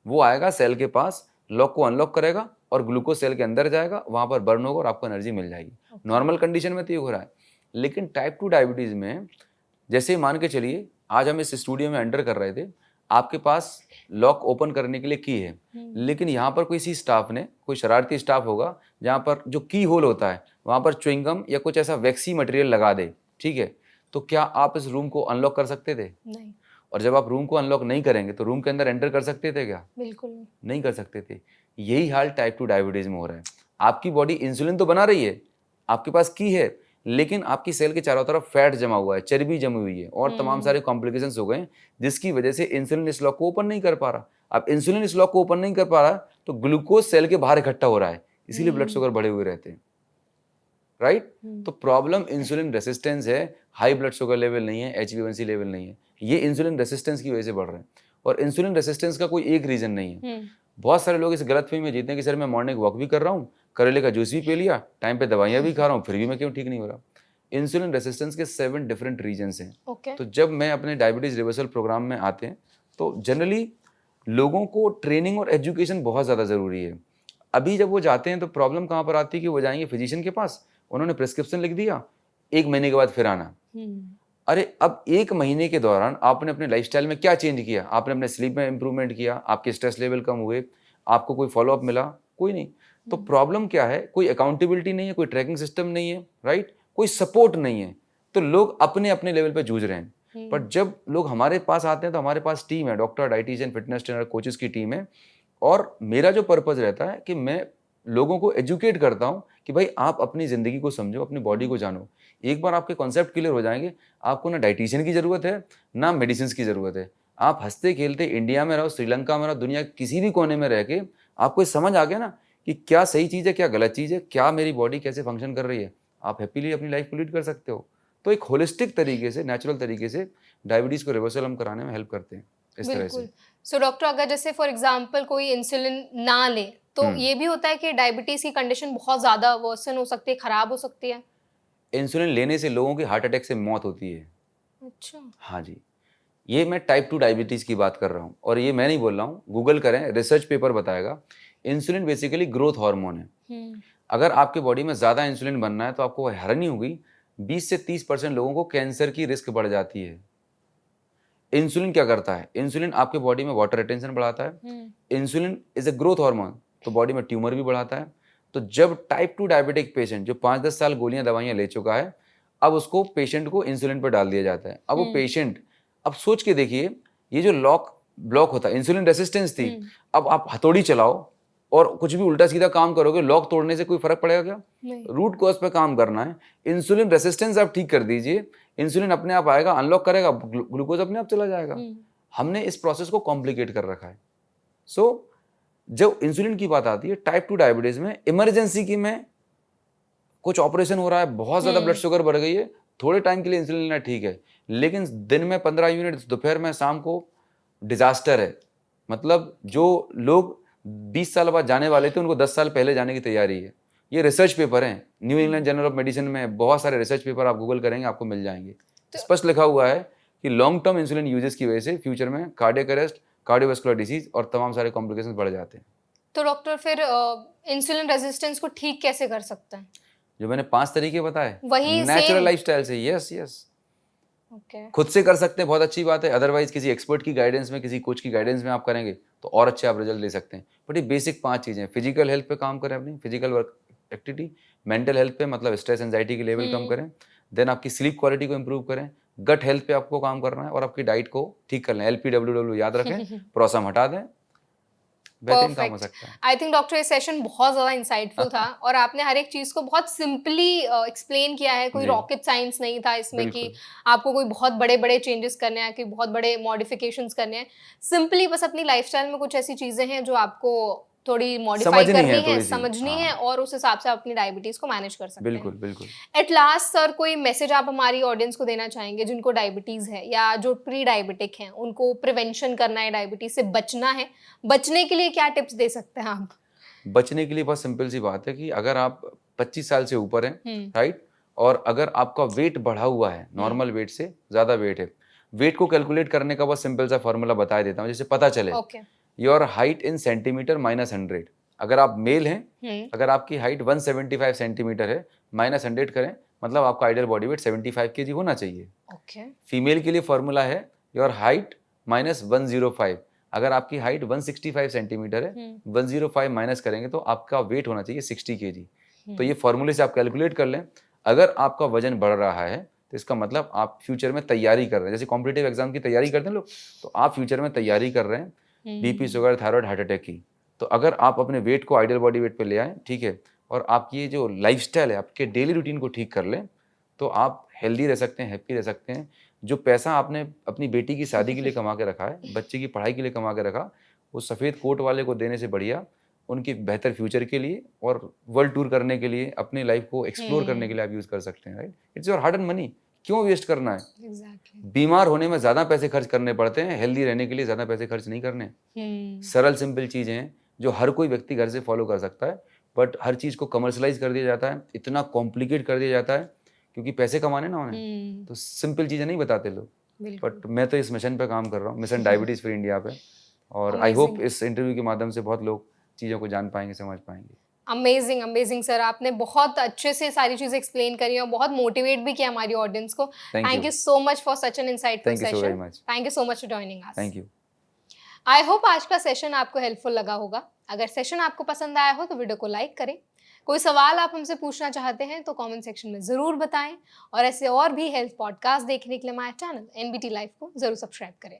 वो आएगा सेल के पास, लॉक को अनलॉक करेगा और ग्लूकोज सेल के अंदर जाएगा, वहां पर बर्न होगा और आपको एनर्जी मिल जाएगी। नॉर्मल कंडीशन में तो ये हो रहा है। लेकिन टाइप 2 डायबिटीज में, जैसे मान के चलिए आज हम इस स्टूडियो में एंटर कर रहे थे, आपके पास लॉक ओपन करने के लिए की है, लेकिन यहाँ पर किसी स्टाफ ने, कोई शरारती स्टाफ होगा, जहाँ पर जो की होल होता है वहाँ पर च्युइंगम या कुछ ऐसा वैक्सी मटेरियल लगा दे, ठीक है, तो क्या आप इस रूम को अनलॉक कर सकते थे? नहीं। और जब आप रूम को अनलॉक नहीं करेंगे तो रूम के अंदर एंटर कर सकते थे क्या? बिल्कुल नहीं कर सकते थे। यही हाल टाइप 2 डायबिटीज में हो रहा है। आपकी बॉडी इंसुलिन तो बना रही है, आपके पास की है, लेकिन आपकी सेल के चारों तरफ फैट जमा हुआ है, चर्बी जमी हुई है और तमाम सारे कॉम्प्लिकेशंस हो गए, जिसकी वजह से इंसुलिन इस लॉक को ओपन नहीं कर पा रहा। अब इंसुलिन इस लॉक को ओपन नहीं कर पा रहा तो ग्लूकोज सेल के बाहर इकट्ठा हो रहा है, इसीलिए ब्लड शुगर बढ़े हुए रहते हैं, राइट। तो प्रॉब्लम इंसुलिन रेसिस्टेंस है, हाई ब्लड शुगर लेवल नहीं है, HbA1c लेवल नहीं है, ये इंसुलिन रेसिस्टेंस की वजह से बढ़ रहे हैं। और इंसुलिन रेसिस्टेंस का कोई एक रीजन नहीं है। बहुत सारे लोग इस गलतफहमी में जीते हैं कि सर मैं मॉर्निंग वॉक भी कर रहा हूँ, करेले का जूस भी पी लिया, टाइम पे दवाइयाँ भी खा रहा हूँ, फिर भी मैं क्यों ठीक नहीं हो रहा। इंसुलिन रेसिस्टेंस के 7 डिफरेंट रीजन्स हैं। तो जब मैं अपने डायबिटीज रिवर्सल प्रोग्राम में आते हैं तो जनरली लोगों को ट्रेनिंग और एजुकेशन बहुत ज़्यादा ज़रूरी है। अभी जब वो जाते हैं तो प्रॉब्लम कहाँ पर आती है कि वो जाएंगे फिजिशियन के पास, उन्होंने प्रिस्क्रिप्शन लिख दिया, 1 महीने के बाद फिर आना। अरे अब 1 महीने के दौरान आपने अपने लाइफस्टाइल में क्या चेंज किया? आपने अपने स्लीप में इंप्रूवमेंट किया, आपके स्ट्रेस लेवल कम हुए, आपको कोई फॉलोअप मिला? कोई नहीं। तो प्रॉब्लम क्या है? कोई अकाउंटेबिलिटी नहीं है, कोई ट्रैकिंग सिस्टम नहीं है, राइट, कोई सपोर्ट नहीं है। तो लोग अपने अपने लेवल पे जूझ रहे हैं। पर जब लोग हमारे पास आते हैं तो हमारे पास टीम है, doctor, dietitian, fitness trainer, coaches की टीम है। और मेरा जो पर्पज रहता है कि मैं लोगों को एजुकेट करता हूं कि भाई आप अपनी ज़िंदगी को समझो, अपनी बॉडी को जानो। एक बार आपके कॉन्सेप्ट क्लियर हो जाएंगे, आपको ना डाइटिशियन की ज़रूरत है, ना मेडिसिन की ज़रूरत है। आप हंसते खेलते इंडिया में रहो, श्रीलंका में रहो, दुनिया किसी भी कोने में रह के आपको समझ आ गया ना कि क्या सही चीज़ है, क्या गलत चीज़ है, क्या मेरी बॉडी कैसे फंक्शन कर रही है, आप हैप्पीली अपनी लाइफ को लीड कर सकते हो। तो एक होलिस्टिक तरीके से, नेचुरल तरीके से डायबिटीज़ को रिवर्सल हम कराने में हेल्प करते हैं इस तरह से। सो डॉक्टर, अगर जैसे फॉर एग्जांपल कोई इंसुलिन ना ले तो ये भी होता है कि डायबिटीज की कंडीशन बहुत ज़्यादा वर्सन हो सकती है, खराब हो सकती है? इंसुलिन लेने से लोगों की हार्ट अटैक से मौत होती है। अच्छा। हाँ जी, ये मैं टाइप 2 डायबिटीज़ की बात कर रहा हूँ और ये मैं नहीं बोल रहा हूँ, गूगल करें, रिसर्च पेपर बताएगा। इंसुलिन बेसिकली ग्रोथ हार्मोन है। अगर आपके बॉडी में ज़्यादा इंसुलिन बनना है तो आपको हैरानी होगी, 20 से 30% लोगों को कैंसर की रिस्क बढ़ जाती है। इंसुलिन क्या करता है? इंसुलिन आपके बॉडी में वाटर रिटेंशन बढ़ाता है। Insulin is a growth hormone, तो बॉडी में ट्यूमर भी बढ़ाता है। तो जब टाइप 2 डायबिटिक पेशेंट जो 5-10 साल गोलियां दवाइयां ले चुका है, अब उसको पेशेंट को इंसुलिन पर डाल दिया जाता है। अब वो पेशेंट, अब सोच के देखिए, ये जो ब्लॉक होता है, इंसुलिन रेसिस्टेंस थी, अब आप हथौड़ी चलाओ और कुछ भी उल्टा सीधा काम करोगे, लॉक तोड़ने से कोई फर्क पड़ेगा क्या? रूट कॉज पे काम करना है। इंसुलिन रेसिस्टेंस आप ठीक कर दीजिए, इंसुलिन अपने आप आएगा, अनलॉक करेगा, ग्लूकोज अपने आप चला जाएगा। हमने इस प्रोसेस को कॉम्प्लिकेट कर रखा है। सो जब इंसुलिन की बात आती है टाइप 2 डायबिटीज में, इमरजेंसी की में कुछ ऑपरेशन हो रहा है, बहुत ज्यादा ब्लड शुगर बढ़ गई है, थोड़े टाइम के लिए इंसुलिन लेना ठीक है, लेकिन दिन में 15 यूनिट, दोपहर में, शाम को डिजास्टर है। मतलब जो लोग 20 साल बाद जाने वाले थे, उनको 10 साल पहले जाने की तैयारी है। ये रिसर्च पेपर हैं, new England journal of medicine में बहुत सारे रिसर्च पेपर आप गूगल करेंगे आपको मिल जाएंगे। स्पष्ट लिखा हुआ है कि लॉन्ग टर्म इंसुलिन यूजेस की वजह से फ्यूचर में कार्डियक अरेस्ट, कार्डियोवास्कुलर डिसीज और तमाम सारे कॉम्प्लिकेशंस बढ़ जाते हैं। तो डॉक्टर फिर इंसुलिन रेजिस्टेंस को ठीक कैसे कर सकते हैं? जो मैंने 5 तरीके बताए, वही नेचुरल लाइफस्टाइल से। Yes okay. खुद से कर सकते हैं, बहुत अच्छी बात है। अदरवाइज किसी एक्सपर्ट की गाइडेंस में, किसी कोच की गाइडेंस में आप करेंगे तो और अच्छे आप रिजल्ट ले सकते हैं। बट ये बेसिक 5 चीज़ें, फिजिकल हेल्थ पे काम करें, अपनी physical work activity, mental health पे, मतलब स्ट्रेस एंजाइटी के लेवल कम करें, देन आपकी स्लीप क्वालिटी को इंप्रूव करें, गट हेल्थ पे आपको काम करना है और आपकी डाइट को ठीक कर लें। LPWW याद रखें, प्रोसम हटा दें, बेहतरीन काम हो सकता है। आई थिंक डॉक्टर ये सेशन बहुत ज़्यादा इंसाइटफुल था और आपने हर एक चीज़ को बहुत सिंपली एक्सप्लेन किया है। कोई रॉकेट साइंस नहीं था इसमें कि आपको कोई बहुत बड़े बड़े चेंजेस करने हैं, कि बहुत बड़े मॉडिफिकेशंस करने हैं। सिंपली बस अपनी लाइफस्टाइल में कुछ ऐसी चीज़ें हैं जो आपको थोड़ी मॉडिफाई करनी है, समझनी है और उस हिसाब से अपनी डायबिटीज को मैनेज कर सकते हैं। बिल्कुल। एट लास्ट सर, कोई मैसेज आप हमारी ऑडियंस को देना चाहेंगे जिनको डायबिटीज है या जो प्री डायबिटिक हैं, उनको प्रिवेंशन करना है, डायबिटीज से बचना है, बचने के लिए क्या टिप्स दे सकते हैं आप? बचने के लिए बहुत सिंपल सी बात है कि अगर आप 25 साल से ऊपर हैं, राइट, और अगर आपका वेट बढ़ा हुआ है, नॉर्मल वेट से ज़्यादा वेट है, वेट को कैलकुलेट करने का बहुत सिंपल सा फॉर्मूला बता देता हूँ, जिससे पता चले। Your height in centimetre -100। अगर आप मेल हैं, अगर आपकी हाइट 175 सेंटीमीटर है, -100 करें, मतलब आपका आइडियल बॉडी वेट 75 kg होना चाहिए। फीमेल के लिए फॉर्मूला है योर हाइट -105। अगर आपकी हाइट 165 सेंटीमीटर है, 105 माइनस करेंगे तो आपका वेट होना चाहिए 60 kg। तो ये फॉर्मूले से आप कैलकुलेट कर लें। अगर आपका वजन बढ़ रहा है तो इसका मतलब आप फ्यूचर में तैयारी कर रहे हैं, जैसे कॉम्पिटिटिव एग्जाम की तैयारी करते हैं लोग, तो आप फ्यूचर में तैयारी कर रहे हैं BP, sugar, thyroid, heart attack की। तो अगर आप अपने वेट को आइडियल बॉडी वेट पे ले आए, ठीक है, और आपकी ये जो लाइफस्टाइल है, आपके डेली रूटीन को ठीक कर लें, तो आप हेल्दी रह सकते हैं, हैप्पी रह सकते हैं। जो पैसा आपने अपनी बेटी की शादी के लिए कमा के रखा है, बच्चे की पढ़ाई के लिए कमा के रखा, वो सफ़ेद कोट वाले को देने से बढ़िया उनकी बेहतर फ्यूचर के लिए और वर्ल्ड टूर करने के लिए, अपनी लाइफ को एक्सप्लोर करने के लिए आप यूज़ कर सकते हैं। Right, it's your hard and money, क्यों वेस्ट करना है? बीमार होने में ज़्यादा पैसे खर्च करने पड़ते हैं, हेल्दी रहने के लिए ज़्यादा पैसे खर्च नहीं करने। सरल सिंपल चीज़ें हैं जो हर कोई व्यक्ति घर से फॉलो कर सकता है, बट हर चीज़ को कमर्शलाइज कर दिया जाता है, इतना कॉम्प्लिकेट कर दिया जाता है क्योंकि पैसे कमाने ना उन्हें, तो सिंपल चीज़ें नहीं बताते लोग। बट मैं तो इस मिशन पे काम कर रहा हूँ, मिशन डायबिटीज़ फ्री इंडिया पे, और आई होप इस इंटरव्यू के माध्यम से बहुत लोग चीज़ों को जान पाएंगे, समझ पाएंगे। अमेजिंग सर, आपने बहुत अच्छे से सारी चीजें एक्सप्लेन करी और बहुत मोटिवेट भी किया हमारी ऑडियंस को। Thank you so much for such an insightful session. Thank you so much for joining us. Thank you. I hope आज का सेशन आपको हेल्पफुल लगा होगा। अगर सेशन आपको पसंद आया हो तो वीडियो को लाइक करें। कोई सवाल आप हमसे पूछना चाहते हैं तो कमेंट सेक्शन में ज़रूर बताएं, और ऐसे और भी हेल्थ पॉडकास्ट देखने के लिए हमारे चैनल NBT लाइफ को ज़रूर सब्सक्राइब करें।